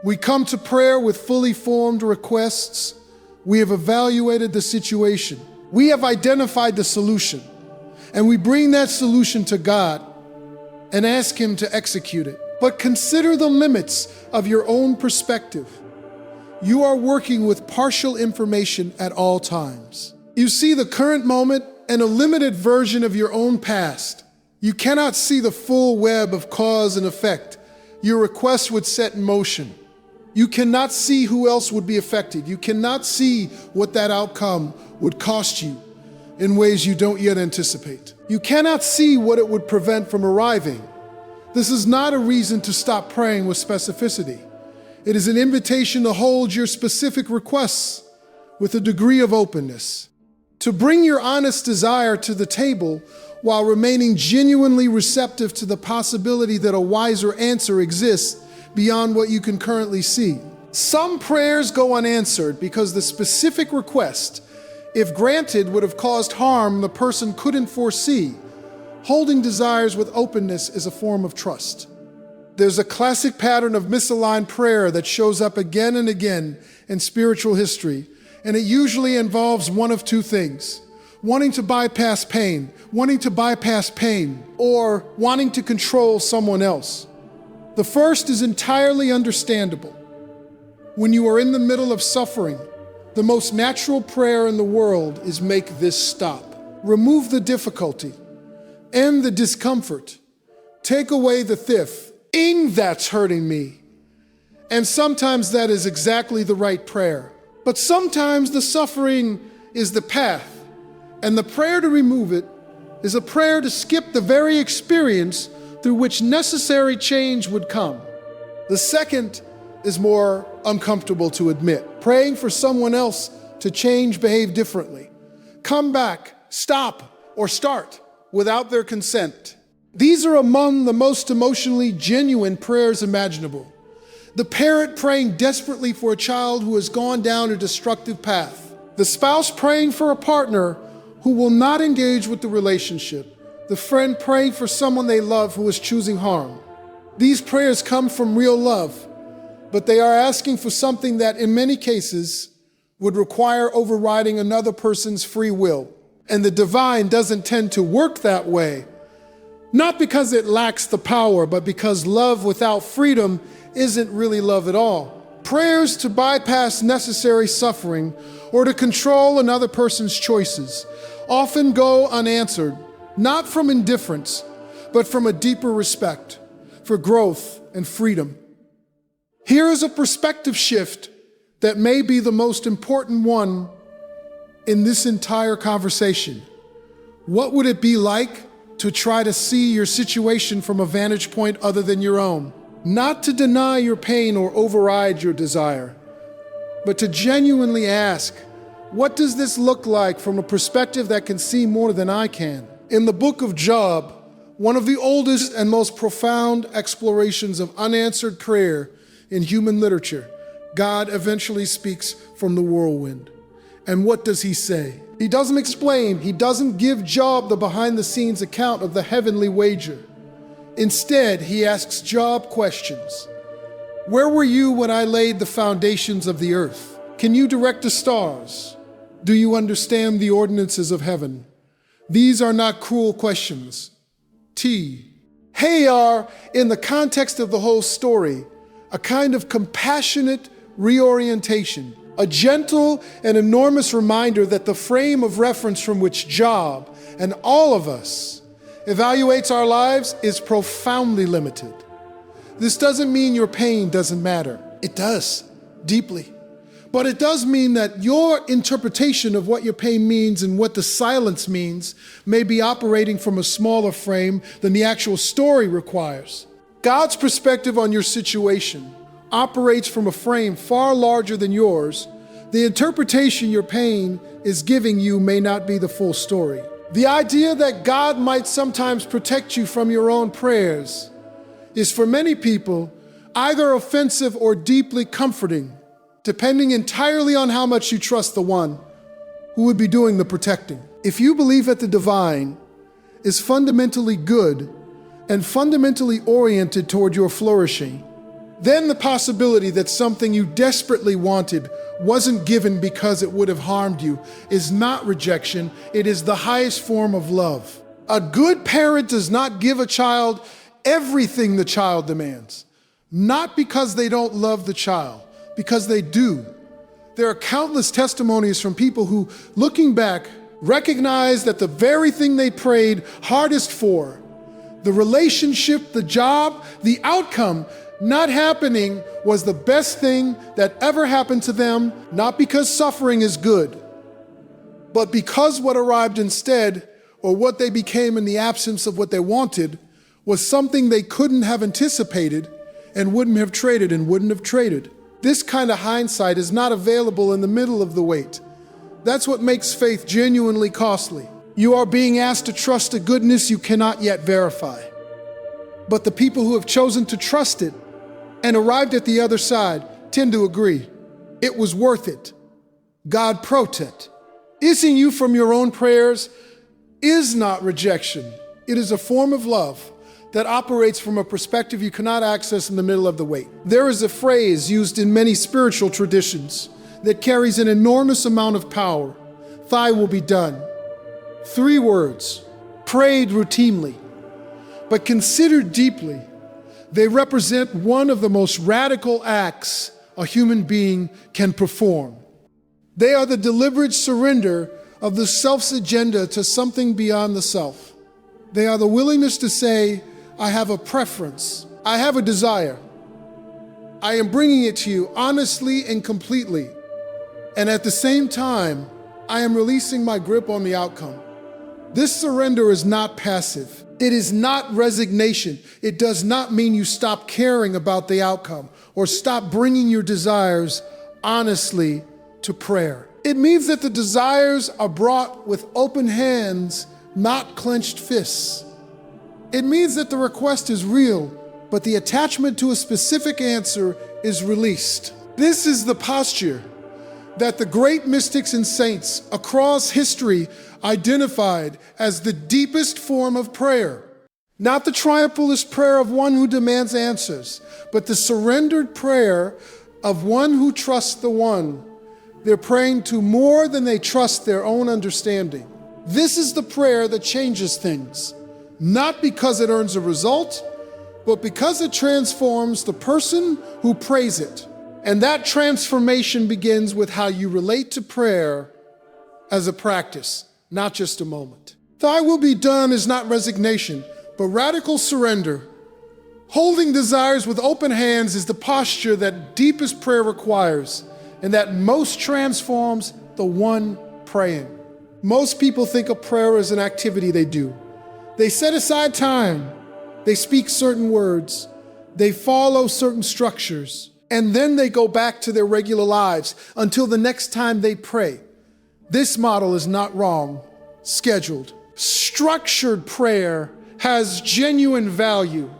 We come to prayer with fully formed requests. We have evaluated the situation. We have identified the solution, and we bring that solution to God and ask Him to execute it. But consider the limits of your own perspective. You are working with partial information at all times. You see the current moment and a limited version of your own past. You cannot see the full web of cause and effect your request would set in motion. You cannot see who else would be affected. You cannot see what that outcome would cost you in ways you don't yet anticipate. You cannot see what it would prevent from arriving. This is not a reason to stop praying with specificity. It is an invitation to hold your specific requests with a degree of openness, to bring your honest desire to the table while remaining genuinely receptive to the possibility that a wiser answer exists beyond what you can currently see. Some prayers go unanswered because the specific request, if granted, would have caused harm the person couldn't foresee. Holding desires with openness is a form of trust. There's a classic pattern of misaligned prayer that shows up again and again in spiritual history, and it usually involves one of two things: wanting to bypass pain, or wanting to control someone else. The first is entirely understandable. When you are in the middle of suffering, the most natural prayer in the world is make this stop. Remove the difficulty, end the discomfort, take away the thing that's hurting me. And sometimes that is exactly the right prayer. But sometimes the suffering is the path, and the prayer to remove it is a prayer to skip the very experience through which necessary change would come. The second is more uncomfortable to admit. Praying for someone else to change, behave differently, come back, stop, or start without their consent. These are among the most emotionally genuine prayers imaginable. The parent praying desperately for a child who has gone down a destructive path. The spouse praying for a partner who will not engage with the relationship. The friend praying for someone they love who is choosing harm. These prayers come from real love, but they are asking for something that in many cases would require overriding another person's free will. And the divine doesn't tend to work that way, not because it lacks the power, but because love without freedom isn't really love at all. Prayers to bypass necessary suffering or to control another person's choices often go unanswered, not from indifference, but from a deeper respect for growth and freedom. Here is a perspective shift that may be the most important one in this entire conversation. What would it be like to try to see your situation from a vantage point other than your own? Not to deny your pain or override your desire, but to genuinely ask, what does this look like from a perspective that can see more than I can? In the book of Job, one of the oldest and most profound explorations of unanswered prayer in human literature, God eventually speaks from the whirlwind. And what does he say? He doesn't explain. He doesn't give Job the behind-the-scenes account of the heavenly wager. Instead, he asks Job questions. Where were you when I laid the foundations of the earth? Can you direct the stars? Do you understand the ordinances of heaven? These are not cruel questions. Hey are, in the context of the whole story, a kind of compassionate reorientation, a gentle and enormous reminder that the frame of reference from which Job and all of us evaluates our lives is profoundly limited. This doesn't mean your pain doesn't matter. It does, deeply. But it does mean that your interpretation of what your pain means and what the silence means may be operating from a smaller frame than the actual story requires. God's perspective on your situation operates from a frame far larger than yours. The interpretation your pain is giving you may not be the full story. The idea that God might sometimes protect you from your own prayers is for many people either offensive or deeply comforting, depending entirely on how much you trust the one who would be doing the protecting. If you believe that the divine is fundamentally good and fundamentally oriented toward your flourishing, then the possibility that something you desperately wanted wasn't given because it would have harmed you is not rejection, it is the highest form of love. A good parent does not give a child everything the child demands, not because they don't love the child, because they do. There are countless testimonies from people who, looking back, recognize that the very thing they prayed hardest for, the relationship, the job, the outcome, not happening was the best thing that ever happened to them, not because suffering is good, but because what arrived instead, or what they became in the absence of what they wanted, was something they couldn't have anticipated and wouldn't have traded. This kind of hindsight is not available in the middle of the wait. That's what makes faith genuinely costly. You are being asked to trust a goodness you cannot yet verify. But the people who have chosen to trust it and arrived at the other side tend to agree. It was worth it. God protect. Isn't you from your own prayers is not rejection. It is a form of love that operates from a perspective you cannot access in the middle of the wait. There is a phrase used in many spiritual traditions that carries an enormous amount of power. Thy will be done. 3 words, prayed routinely, but considered deeply. They represent one of the most radical acts a human being can perform. They are the deliberate surrender of the self's agenda to something beyond the self. They are the willingness to say, I have a preference, I have a desire. I am bringing it to you honestly and completely. And at the same time, I am releasing my grip on the outcome. This surrender is not passive. It is not resignation. It does not mean you stop caring about the outcome or stop bringing your desires honestly to prayer. It means that the desires are brought with open hands, not clenched fists. It means that the request is real, but the attachment to a specific answer is released. This is the posture that the great mystics and saints across history identified as the deepest form of prayer. Not the triumphalist prayer of one who demands answers, but the surrendered prayer of one who trusts the one they're praying to more than they trust their own understanding. This is the prayer that changes things, not because it earns a result, but because it transforms the person who prays it. And that transformation begins with how you relate to prayer as a practice, not just a moment. Thy will be done is not resignation, but radical surrender. Holding desires with open hands is the posture that deepest prayer requires and that most transforms the one praying. Most people think of prayer as an activity they do. They set aside time, they speak certain words, they follow certain structures, and then they go back to their regular lives until the next time they pray. This model is not wrong, scheduled. Structured prayer has genuine value,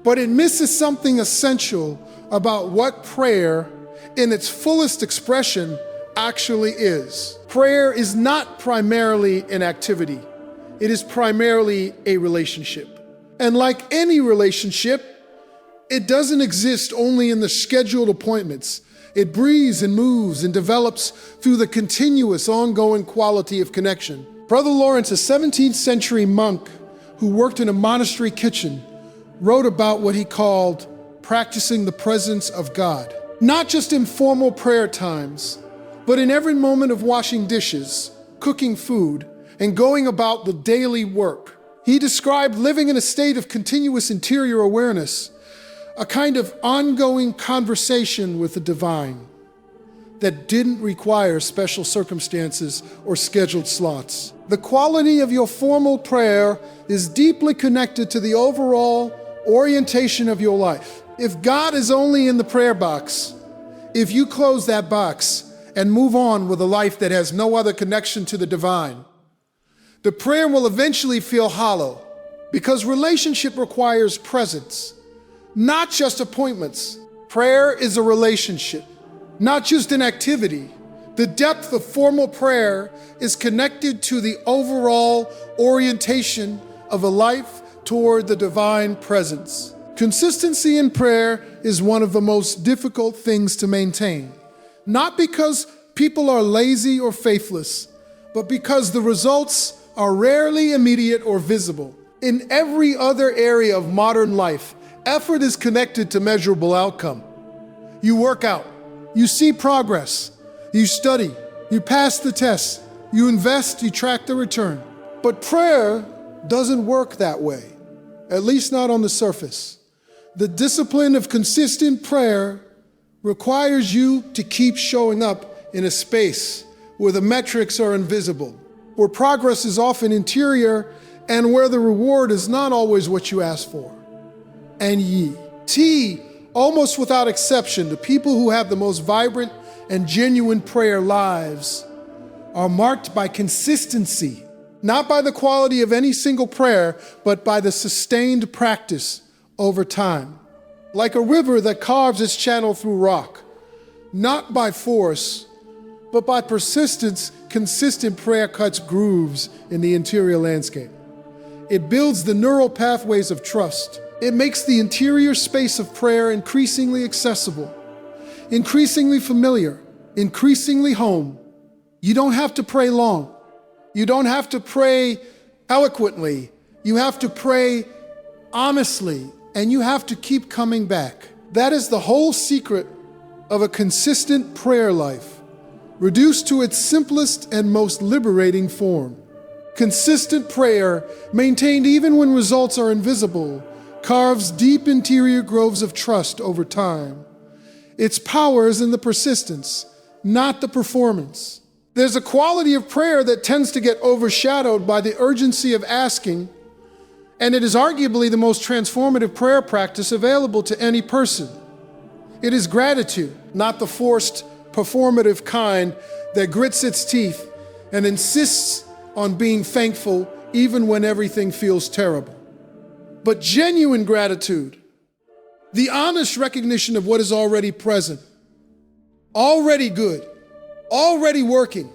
but it misses something essential about what prayer, in its fullest expression, actually is. Prayer is not primarily an activity. It is primarily a relationship. And like any relationship, it doesn't exist only in the scheduled appointments. It breathes and moves and develops through the continuous, ongoing quality of connection. Brother Lawrence, a 17th century monk who worked in a monastery kitchen, wrote about what he called practicing the presence of God. Not just in formal prayer times, but in every moment of washing dishes, cooking food, and going about the daily work. He described living in a state of continuous interior awareness, a kind of ongoing conversation with the divine that didn't require special circumstances or scheduled slots. The quality of your formal prayer is deeply connected to the overall orientation of your life. If God is only in the prayer box, if you close that box and move on with a life that has no other connection to the divine, the prayer will eventually feel hollow because relationship requires presence, not just appointments. Prayer is a relationship, not just an activity. The depth of formal prayer is connected to the overall orientation of a life toward the divine presence. Consistency in prayer is one of the most difficult things to maintain, not because people are lazy or faithless, but because the results are rarely immediate or visible. In every other area of modern life, effort is connected to measurable outcome. You work out, you see progress, you study, you pass the test, you invest, you track the return. But prayer doesn't work that way, at least not on the surface. The discipline of consistent prayer requires you to keep showing up in a space where the metrics are invisible, where progress is often interior, and where the reward is not always what you ask for. And almost without exception, the people who have the most vibrant and genuine prayer lives are marked by consistency, not by the quality of any single prayer, but by the sustained practice over time. Like a river that carves its channel through rock, not by force, but by persistence. Consistent prayer cuts grooves in the interior landscape. It builds the neural pathways of trust. It makes the interior space of prayer increasingly accessible, increasingly familiar, increasingly home. You don't have to pray long. You don't have to pray eloquently. You have to pray honestly, and you have to keep coming back. That is the whole secret of a consistent prayer life, reduced to its simplest and most liberating form. Consistent prayer, maintained even when results are invisible, carves deep interior groves of trust over time. Its power is in the persistence, not the performance. There's a quality of prayer that tends to get overshadowed by the urgency of asking, and it is arguably the most transformative prayer practice available to any person. It is gratitude, not the forced, performative kind that grits its teeth and insists on being thankful even when everything feels terrible. But genuine gratitude, The honest recognition of what is already present, already good, already working.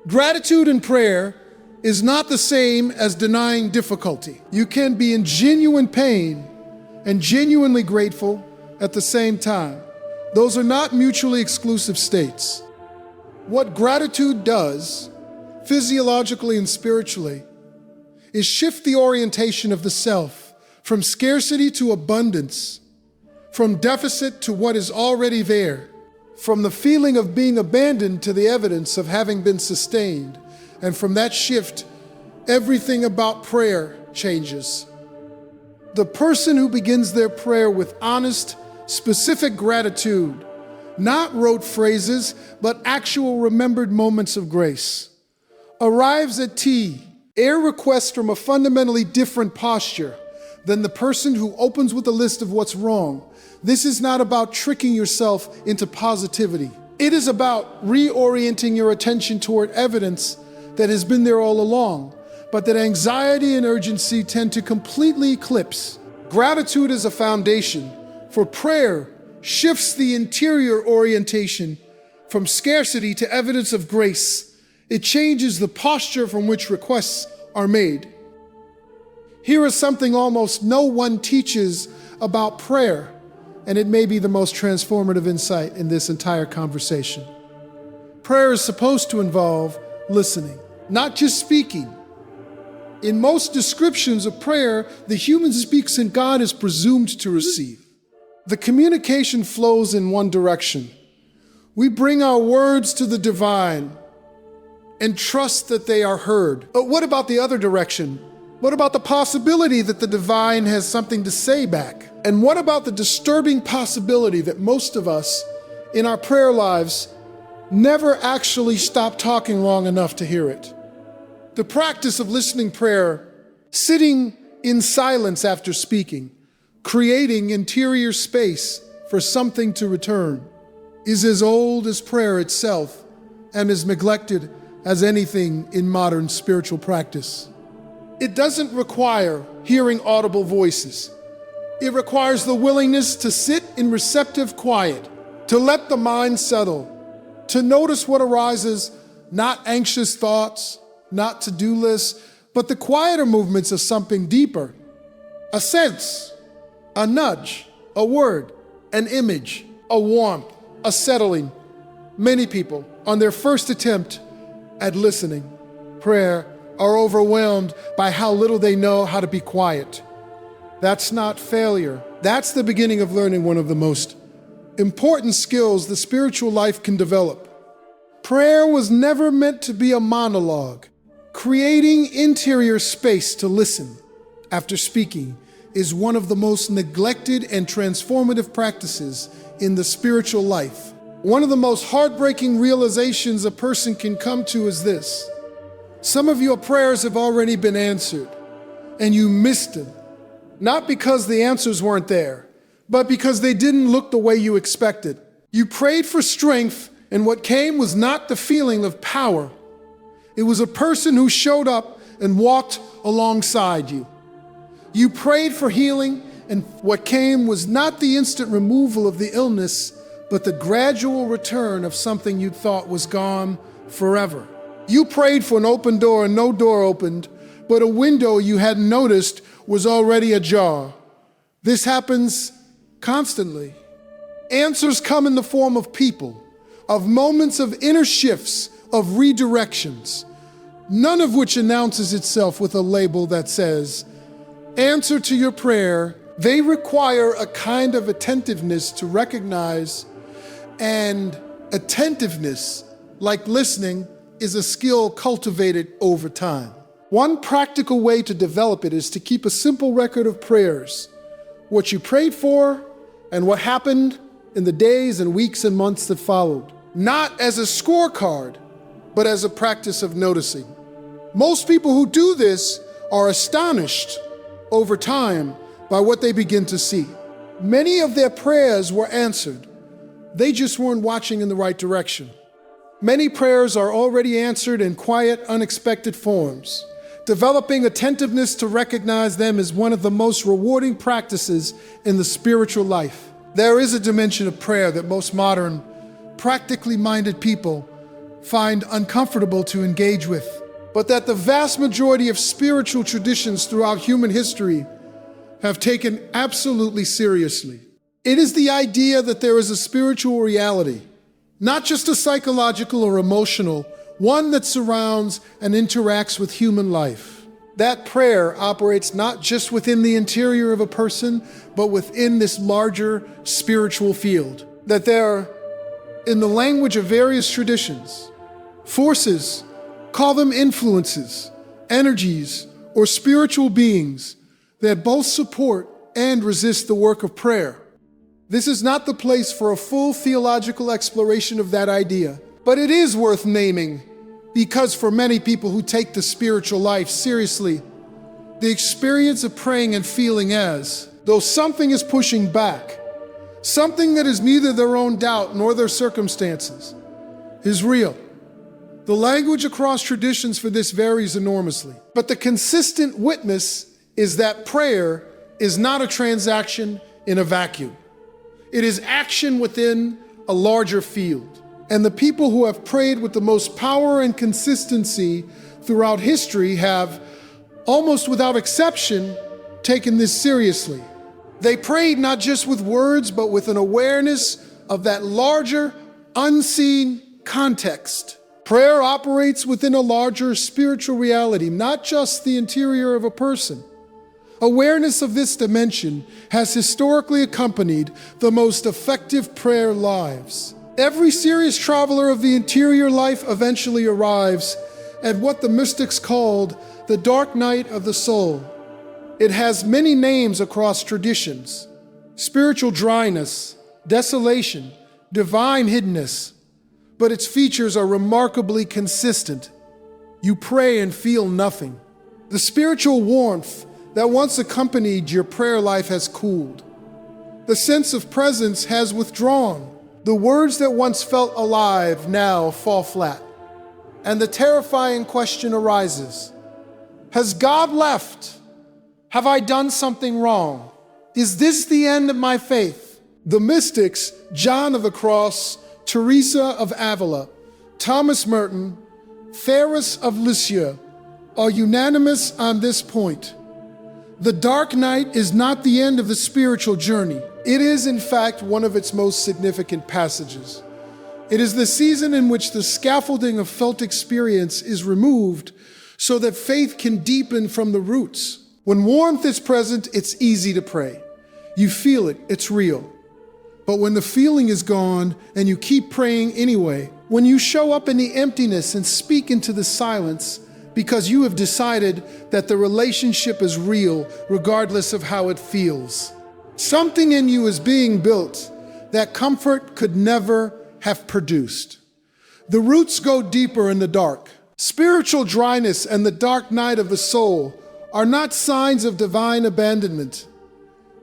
Gratitude in prayer is not the same as denying difficulty. You can be in genuine pain and genuinely grateful at the same time. Those are not mutually exclusive states. What gratitude does, physiologically and spiritually, is shift the orientation of the self from scarcity to abundance, from deficit to what is already there, from the feeling of being abandoned to the evidence of having been sustained. And from that shift, everything about prayer changes. The person who begins their prayer with honest, specific gratitude, not rote phrases, but actual remembered moments of grace, arrives at tea, air requests from a fundamentally different posture than the person who opens with a list of what's wrong. This is not about tricking yourself into positivity. It is about reorienting your attention toward evidence that has been there all along, but that anxiety and urgency tend to completely eclipse. Gratitude as a foundation for prayer shifts the interior orientation from scarcity to evidence of grace. It changes the posture from which requests are made. Here is something almost no one teaches about prayer, and it may be the most transformative insight in this entire conversation. Prayer is supposed to involve listening, not just speaking. In most descriptions of prayer, the human speaks and God is presumed to receive. The communication flows in one direction. We bring our words to the divine and trust that they are heard. But what about the other direction? What about the possibility that the divine has something to say back? And what about the disturbing possibility that most of us in our prayer lives never actually stop talking long enough to hear it? The practice of listening prayer, sitting in silence after speaking, creating interior space for something to return, is as old as prayer itself and as neglected as anything in modern spiritual practice. It doesn't require hearing audible voices. It requires the willingness to sit in receptive quiet, to let the mind settle, to notice what arises, not anxious thoughts, not to-do lists, but the quieter movements of something deeper. A sense, a nudge, a word, an image, a warmth, a settling. Many people, on their first attempt at listening, prayer, are overwhelmed by how little they know how to be quiet. That's not failure. That's the beginning of learning one of the most important skills the spiritual life can develop. Prayer was never meant to be a monologue. Creating interior space to listen after speaking is one of the most neglected and transformative practices in the spiritual life. One of the most heartbreaking realizations a person can come to is this: some of your prayers have already been answered, and you missed them. Not because the answers weren't there, but because they didn't look the way you expected. You prayed for strength, and what came was not the feeling of power. It was a person who showed up and walked alongside you. You prayed for healing, and what came was not the instant removal of the illness, but the gradual return of something you thought was gone forever. You prayed for an open door and no door opened, but a window you hadn't noticed was already ajar. This happens constantly. Answers come in the form of people, of moments of inner shifts, of redirections, none of which announces itself with a label that says, answer to your prayer. They require a kind of attentiveness to recognize, and attentiveness, like listening, is a skill cultivated over time. One practical way to develop it is to keep a simple record of prayers, what you prayed for and what happened in the days and weeks and months that followed. Not as a scorecard, but as a practice of noticing. Most people who do this are astonished over time by what they begin to see. Many of their prayers were answered. They just weren't watching in the right direction. Many prayers are already answered in quiet, unexpected forms. Developing attentiveness to recognize them is one of the most rewarding practices in the spiritual life. There is a dimension of prayer that most modern, practically minded people find uncomfortable to engage with, but that the vast majority of spiritual traditions throughout human history have taken absolutely seriously. It is the idea that there is a spiritual reality, not just a psychological or emotional, one that surrounds and interacts with human life. That prayer operates not just within the interior of a person, but within this larger spiritual field. That there are, in the language of various traditions, forces, call them influences, energies, or spiritual beings that both support and resist the work of prayer. This is not the place for a full theological exploration of that idea, but it is worth naming because for many people who take the spiritual life seriously, the experience of praying and feeling as though something is pushing back, something that is neither their own doubt nor their circumstances, is real. The language across traditions for this varies enormously, but the consistent witness is that prayer is not a transaction in a vacuum. It is action within a larger field. And the people who have prayed with the most power and consistency throughout history have, almost without exception, taken this seriously. They prayed not just with words, but with an awareness of that larger, unseen context. Prayer operates within a larger spiritual reality, not just the interior of a person. Awareness of this dimension has historically accompanied the most effective prayer lives. Every serious traveler of the interior life eventually arrives at what the mystics called the dark night of the soul. It has many names across traditions: spiritual dryness, desolation, divine hiddenness, but its features are remarkably consistent. You pray and feel nothing. The spiritual warmth that once accompanied your prayer life has cooled. The sense of presence has withdrawn. The words that once felt alive now fall flat. And the terrifying question arises: has God left? Have I done something wrong? Is this the end of my faith? The mystics, John of the Cross, Teresa of Avila, Thomas Merton, Ferris of Lisieux, are unanimous on this point. The dark night is not the end of the spiritual journey. It is, in fact, one of its most significant passages. It is the season in which the scaffolding of felt experience is removed so that faith can deepen from the roots. When warmth is present, it's easy to pray. You feel it, it's real. But when the feeling is gone and you keep praying anyway, when you show up in the emptiness and speak into the silence, because you have decided that the relationship is real regardless of how it feels. Something in you is being built that comfort could never have produced. The roots go deeper in the dark. Spiritual dryness and the dark night of the soul are not signs of divine abandonment.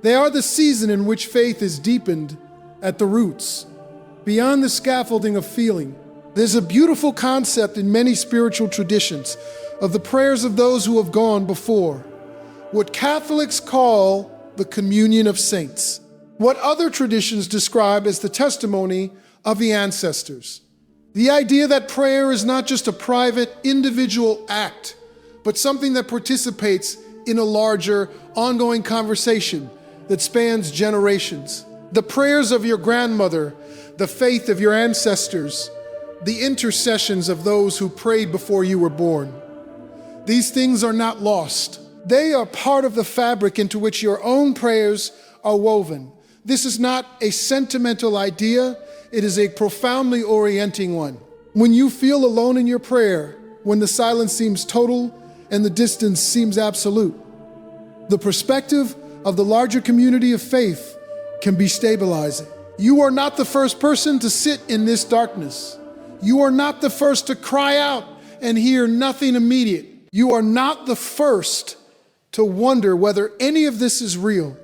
They are the season in which faith is deepened at the roots, beyond the scaffolding of feeling. There's a beautiful concept in many spiritual traditions of the prayers of those who have gone before, what Catholics call the communion of saints, what other traditions describe as the testimony of the ancestors. The idea that prayer is not just a private, individual act, but something that participates in a larger, ongoing conversation that spans generations. The prayers of your grandmother, the faith of your ancestors, the intercessions of those who prayed before you were born. These things are not lost. They are part of the fabric into which your own prayers are woven. This is not a sentimental idea, it is a profoundly orienting one. When you feel alone in your prayer, when the silence seems total and the distance seems absolute, the perspective of the larger community of faith can be stabilizing. You are not the first person to sit in this darkness. You are not the first to cry out and hear nothing immediate. You are not the first to wonder whether any of this is real.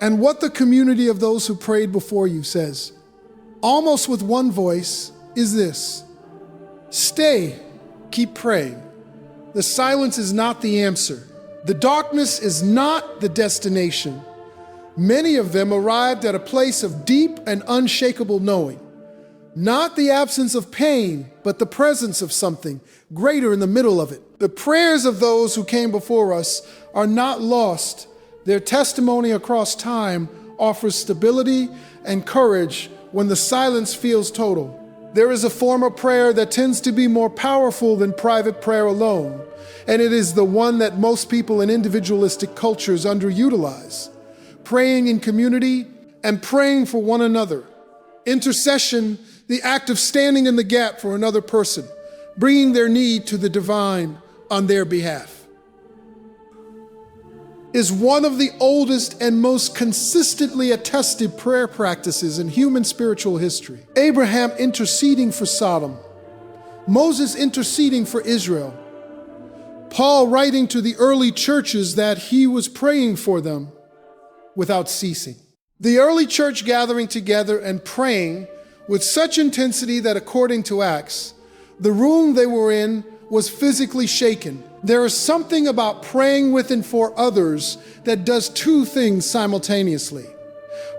And what the community of those who prayed before you says, almost with one voice, is this: stay, keep praying. The silence is not the answer. The darkness is not the destination. Many of them arrived at a place of deep and unshakable knowing. Not the absence of pain, but the presence of something greater in the middle of it. The prayers of those who came before us are not lost. Their testimony across time offers stability and courage when the silence feels total. There is a form of prayer that tends to be more powerful than private prayer alone, and it is the one that most people in individualistic cultures underutilize. Praying in community and praying for one another. Intercession, the act of standing in the gap for another person, bringing their need to the divine on their behalf, is one of the oldest and most consistently attested prayer practices in human spiritual history. Abraham interceding for Sodom, Moses interceding for Israel, Paul writing to the early churches that he was praying for them without ceasing. The early church gathering together and praying with such intensity that, according to Acts, the room they were in was physically shaken. There is something about praying with and for others that does two things simultaneously.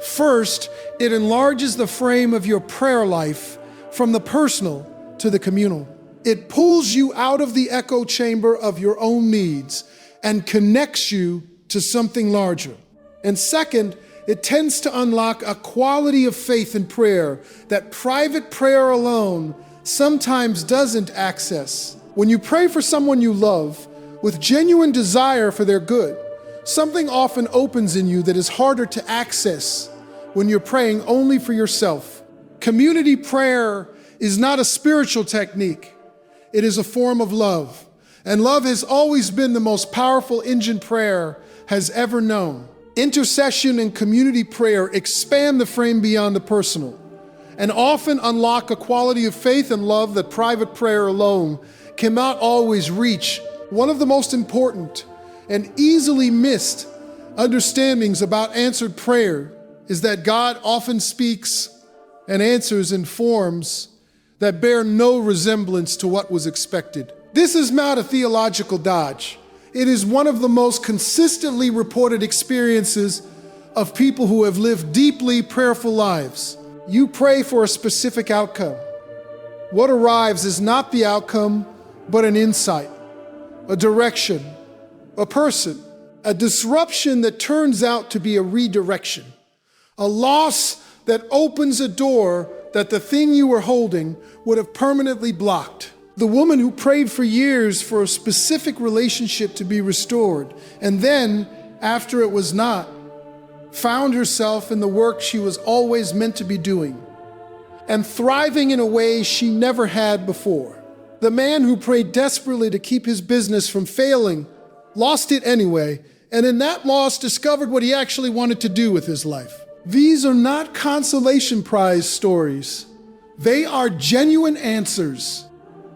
First, it enlarges the frame of your prayer life from the personal to the communal. It pulls you out of the echo chamber of your own needs and connects you to something larger. And second, it tends to unlock a quality of faith in prayer that private prayer alone sometimes doesn't access. When you pray for someone you love with genuine desire for their good, something often opens in you that is harder to access when you're praying only for yourself. Community prayer is not a spiritual technique. It is a form of love. And love has always been the most powerful engine prayer has ever known. Intercession and community prayer expand the frame beyond the personal and often unlock a quality of faith and love that private prayer alone cannot always reach. One of the most important and easily missed understandings about answered prayer is that God often speaks and answers in forms that bear no resemblance to what was expected. This is not a theological dodge. It is one of the most consistently reported experiences of people who have lived deeply prayerful lives. You pray for a specific outcome. What arrives is not the outcome, but an insight, a direction, a person, a disruption that turns out to be a redirection, a loss that opens a door that the thing you were holding would have permanently blocked. The woman who prayed for years for a specific relationship to be restored, and then, after it was not, found herself in the work she was always meant to be doing, and thriving in a way she never had before. The man who prayed desperately to keep his business from failing lost it anyway, and in that loss discovered what he actually wanted to do with his life. These are not consolation prize stories. They are genuine answers,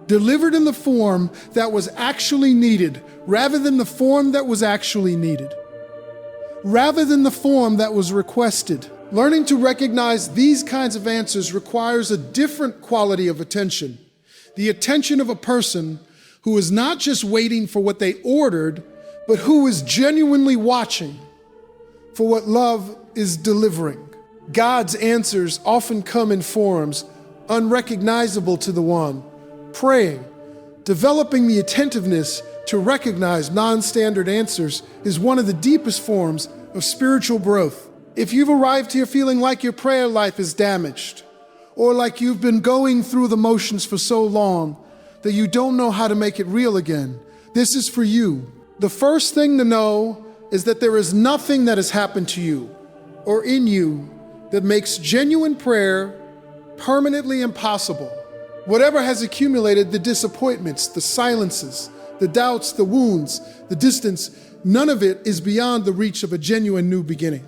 delivered in the form that was actually needed, rather than the form that was actually needed, rather than the form that was requested. Learning to recognize these kinds of answers requires a different quality of attention, the attention of a person who is not just waiting for what they ordered, but who is genuinely watching for what love is delivering. God's answers often come in forms unrecognizable to the one praying. Developing the attentiveness to recognize non-standard answers is one of the deepest forms of spiritual growth. If you've arrived here feeling like your prayer life is damaged, or like you've been going through the motions for so long that you don't know how to make it real again, this is for you. The first thing to know is that there is nothing that has happened to you or in you that makes genuine prayer permanently impossible. Whatever has accumulated, the disappointments, the silences, the doubts, the wounds, the distance, none of it is beyond the reach of a genuine new beginning.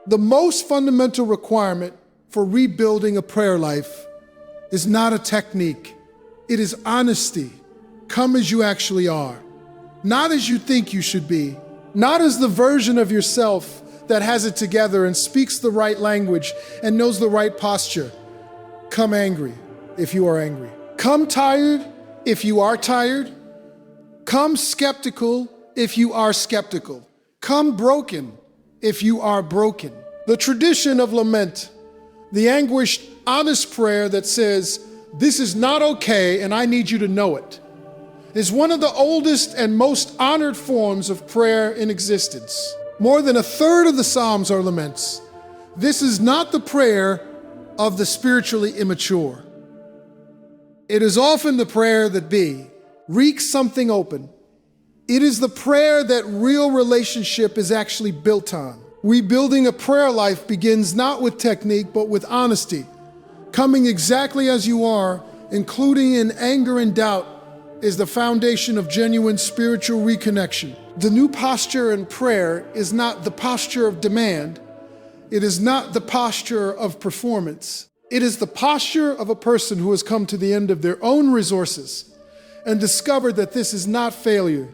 The most fundamental requirement for rebuilding a prayer life is not a technique. It is honesty. Come as you actually are, not as you think you should be, not as the version of yourself that has it together and speaks the right language and knows the right posture. Come angry if you are angry. Come tired if you are tired. Come skeptical if you are skeptical. Come broken if you are broken. The tradition of lament, the anguished, honest prayer that says, "This is not okay and I need you to know it," is one of the oldest and most honored forms of prayer in existence. More than a third of the Psalms are laments. This is not the prayer of the spiritually immature. It is often the prayer that reeks something open. It is the prayer that real relationship is actually built on. Rebuilding a prayer life begins not with technique, but with honesty. Coming exactly as you are, including in anger and doubt, is the foundation of genuine spiritual reconnection. The new posture in prayer is not the posture of demand. It is not the posture of performance. It is the posture of a person who has come to the end of their own resources and discovered that this is not failure.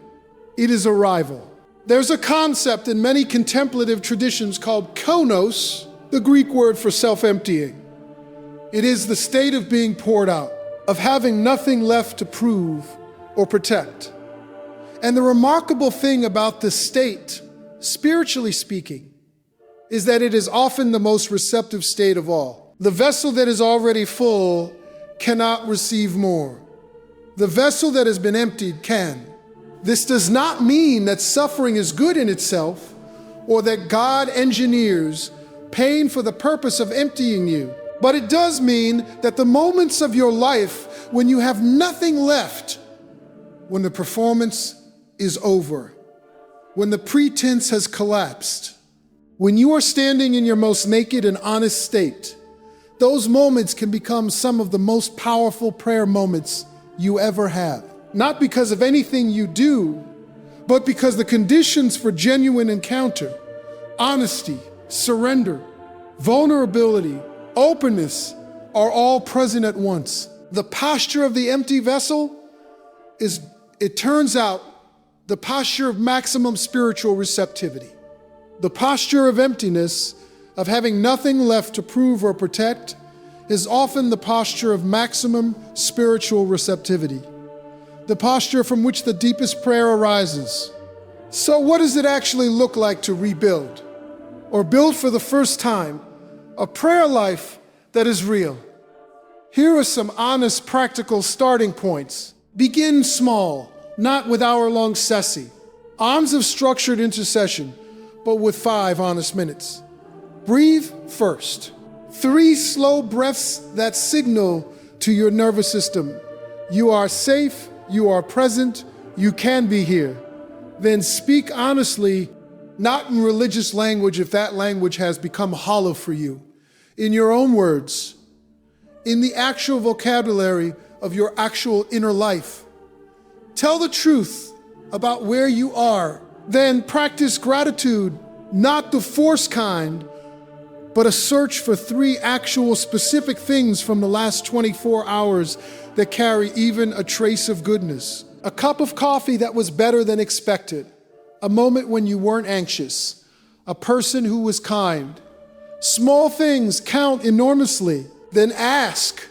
It is arrival. There's a concept in many contemplative traditions called konos, the Greek word for self-emptying. It is the state of being poured out, of having nothing left to prove or protect. And the remarkable thing about this state, spiritually speaking, is that it is often the most receptive state of all. The vessel that is already full cannot receive more. The vessel that has been emptied can. This does not mean that suffering is good in itself or that God engineers pain for the purpose of emptying you. But it does mean that the moments of your life when you have nothing left, when the performance is over, when the pretense has collapsed, when you are standing in your most naked and honest state, those moments can become some of the most powerful prayer moments you ever have. Not because of anything you do, but because the conditions for genuine encounter, honesty, surrender, vulnerability, openness are all present at once. The posture of the empty vessel is, it turns out, the posture of maximum spiritual receptivity. The posture of emptiness, of having nothing left to prove or protect, is often the posture of maximum spiritual receptivity, the posture from which the deepest prayer arises. So what does it actually look like to rebuild, or build for the first time, a prayer life that is real? Here are some honest, practical starting points. Begin small, not with hour-long sessi, arms of structured intercession, but with 5 honest minutes. Breathe first. 3 slow breaths that signal to your nervous system, you are safe, you are present, you can be here. Then speak honestly, not in religious language if that language has become hollow for you, in your own words, in the actual vocabulary of your actual inner life. Tell the truth about where you are. Then practice gratitude, not the force kind, but a search for 3 actual specific things from the last 24 hours that carry even a trace of goodness. A cup of coffee that was better than expected, a moment when you weren't anxious, a person who was kind. Small things count enormously. Then ask,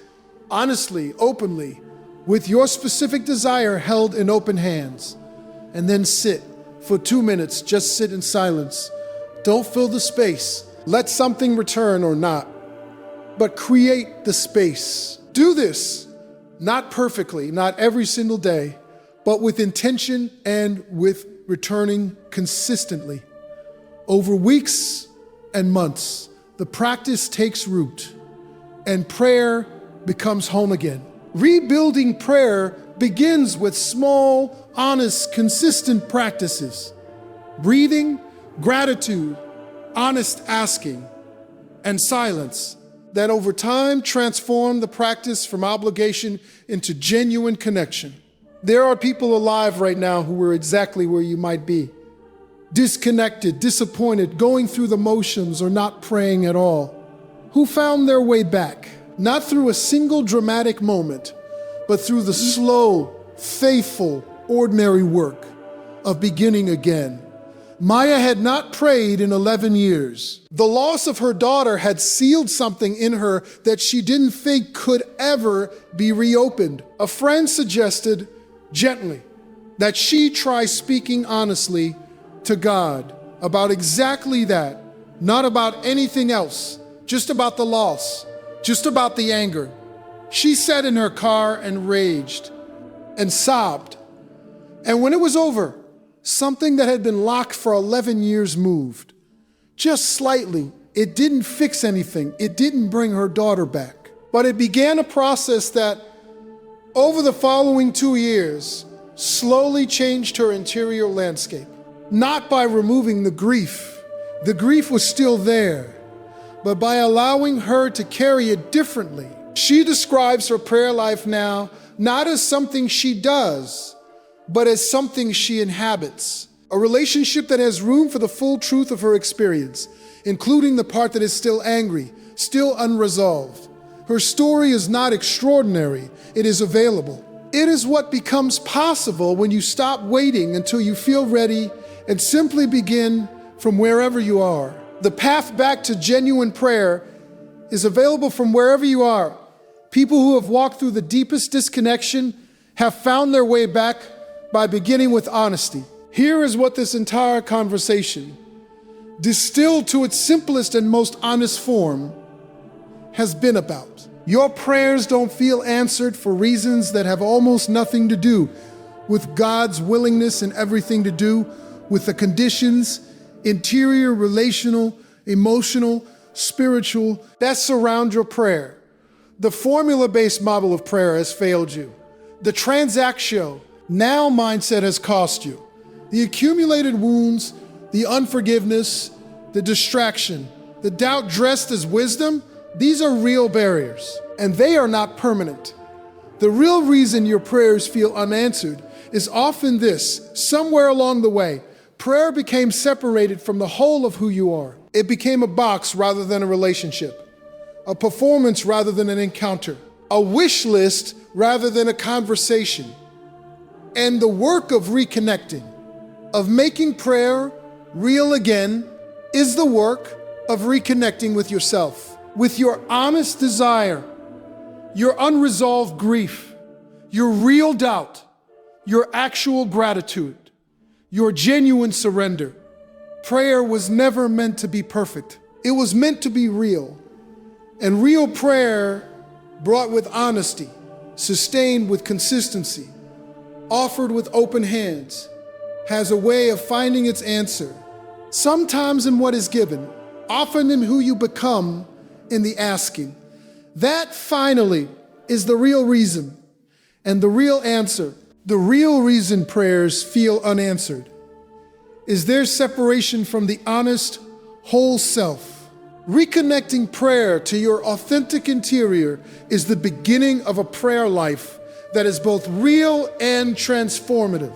honestly, openly, with your specific desire held in open hands. And then sit for 2 minutes, just sit in silence. Don't fill the space. Let something return or not, but create the space. Do this, not perfectly, not every single day, but with intention and with returning consistently. Over weeks and months, the practice takes root and prayer becomes home again. Rebuilding prayer begins with small, honest, consistent practices. Breathing, gratitude, honest asking, and silence that over time transform the practice from obligation into genuine connection. There are people alive right now who are exactly where you might be. Disconnected, disappointed, going through the motions or not praying at all. Who found their way back, not through a single dramatic moment, but through the slow, faithful, ordinary work of beginning again. Maya had not prayed in 11 years. The loss of her daughter had sealed something in her that she didn't think could ever be reopened. A friend suggested, gently, that she try speaking honestly to God about exactly that, not about anything else, just about the loss, just about the anger. She sat in her car and raged and sobbed. And when it was over, something that had been locked for 11 years moved. Just slightly. It didn't fix anything. It didn't bring her daughter back. But it began a process that, over the following 2 years, slowly changed her interior landscape. Not by removing the grief. The grief was still there, but by allowing her to carry it differently. She describes her prayer life now not as something she does, but as something she inhabits. A relationship that has room for the full truth of her experience, including the part that is still angry, still unresolved. Her story is not extraordinary, it is available. It is what becomes possible when you stop waiting until you feel ready and simply begin from wherever you are. The path back to genuine prayer is available from wherever you are. People who have walked through the deepest disconnection have found their way back by beginning with honesty. Here is what this entire conversation, distilled to its simplest and most honest form, has been about. Your prayers don't feel answered for reasons that have almost nothing to do with God's willingness and everything to do with the conditions, interior, relational, emotional, spiritual, that surround your prayer. The formula-based model of prayer has failed you. The transaction now mindset has cost you. The accumulated wounds, the unforgiveness, the distraction, the doubt dressed as wisdom, these are real barriers, and they are not permanent. The real reason your prayers feel unanswered is often this: somewhere along the way, prayer became separated from the whole of who you are. It became a box rather than a relationship, a performance rather than an encounter, a wish list rather than a conversation. And the work of reconnecting, of making prayer real again, is the work of reconnecting with yourself, with your honest desire, your unresolved grief, your real doubt, your actual gratitude, your genuine surrender. Prayer was never meant to be perfect. It was meant to be real. And real prayer, brought with honesty, sustained with consistency, offered with open hands, has a way of finding its answer, sometimes in what is given, often in who you become in the asking. That finally is the real reason and the real answer. The real reason prayers feel unanswered is their separation from the honest, whole self. Reconnecting prayer to your authentic interior is the beginning of a prayer life that is both real and transformative.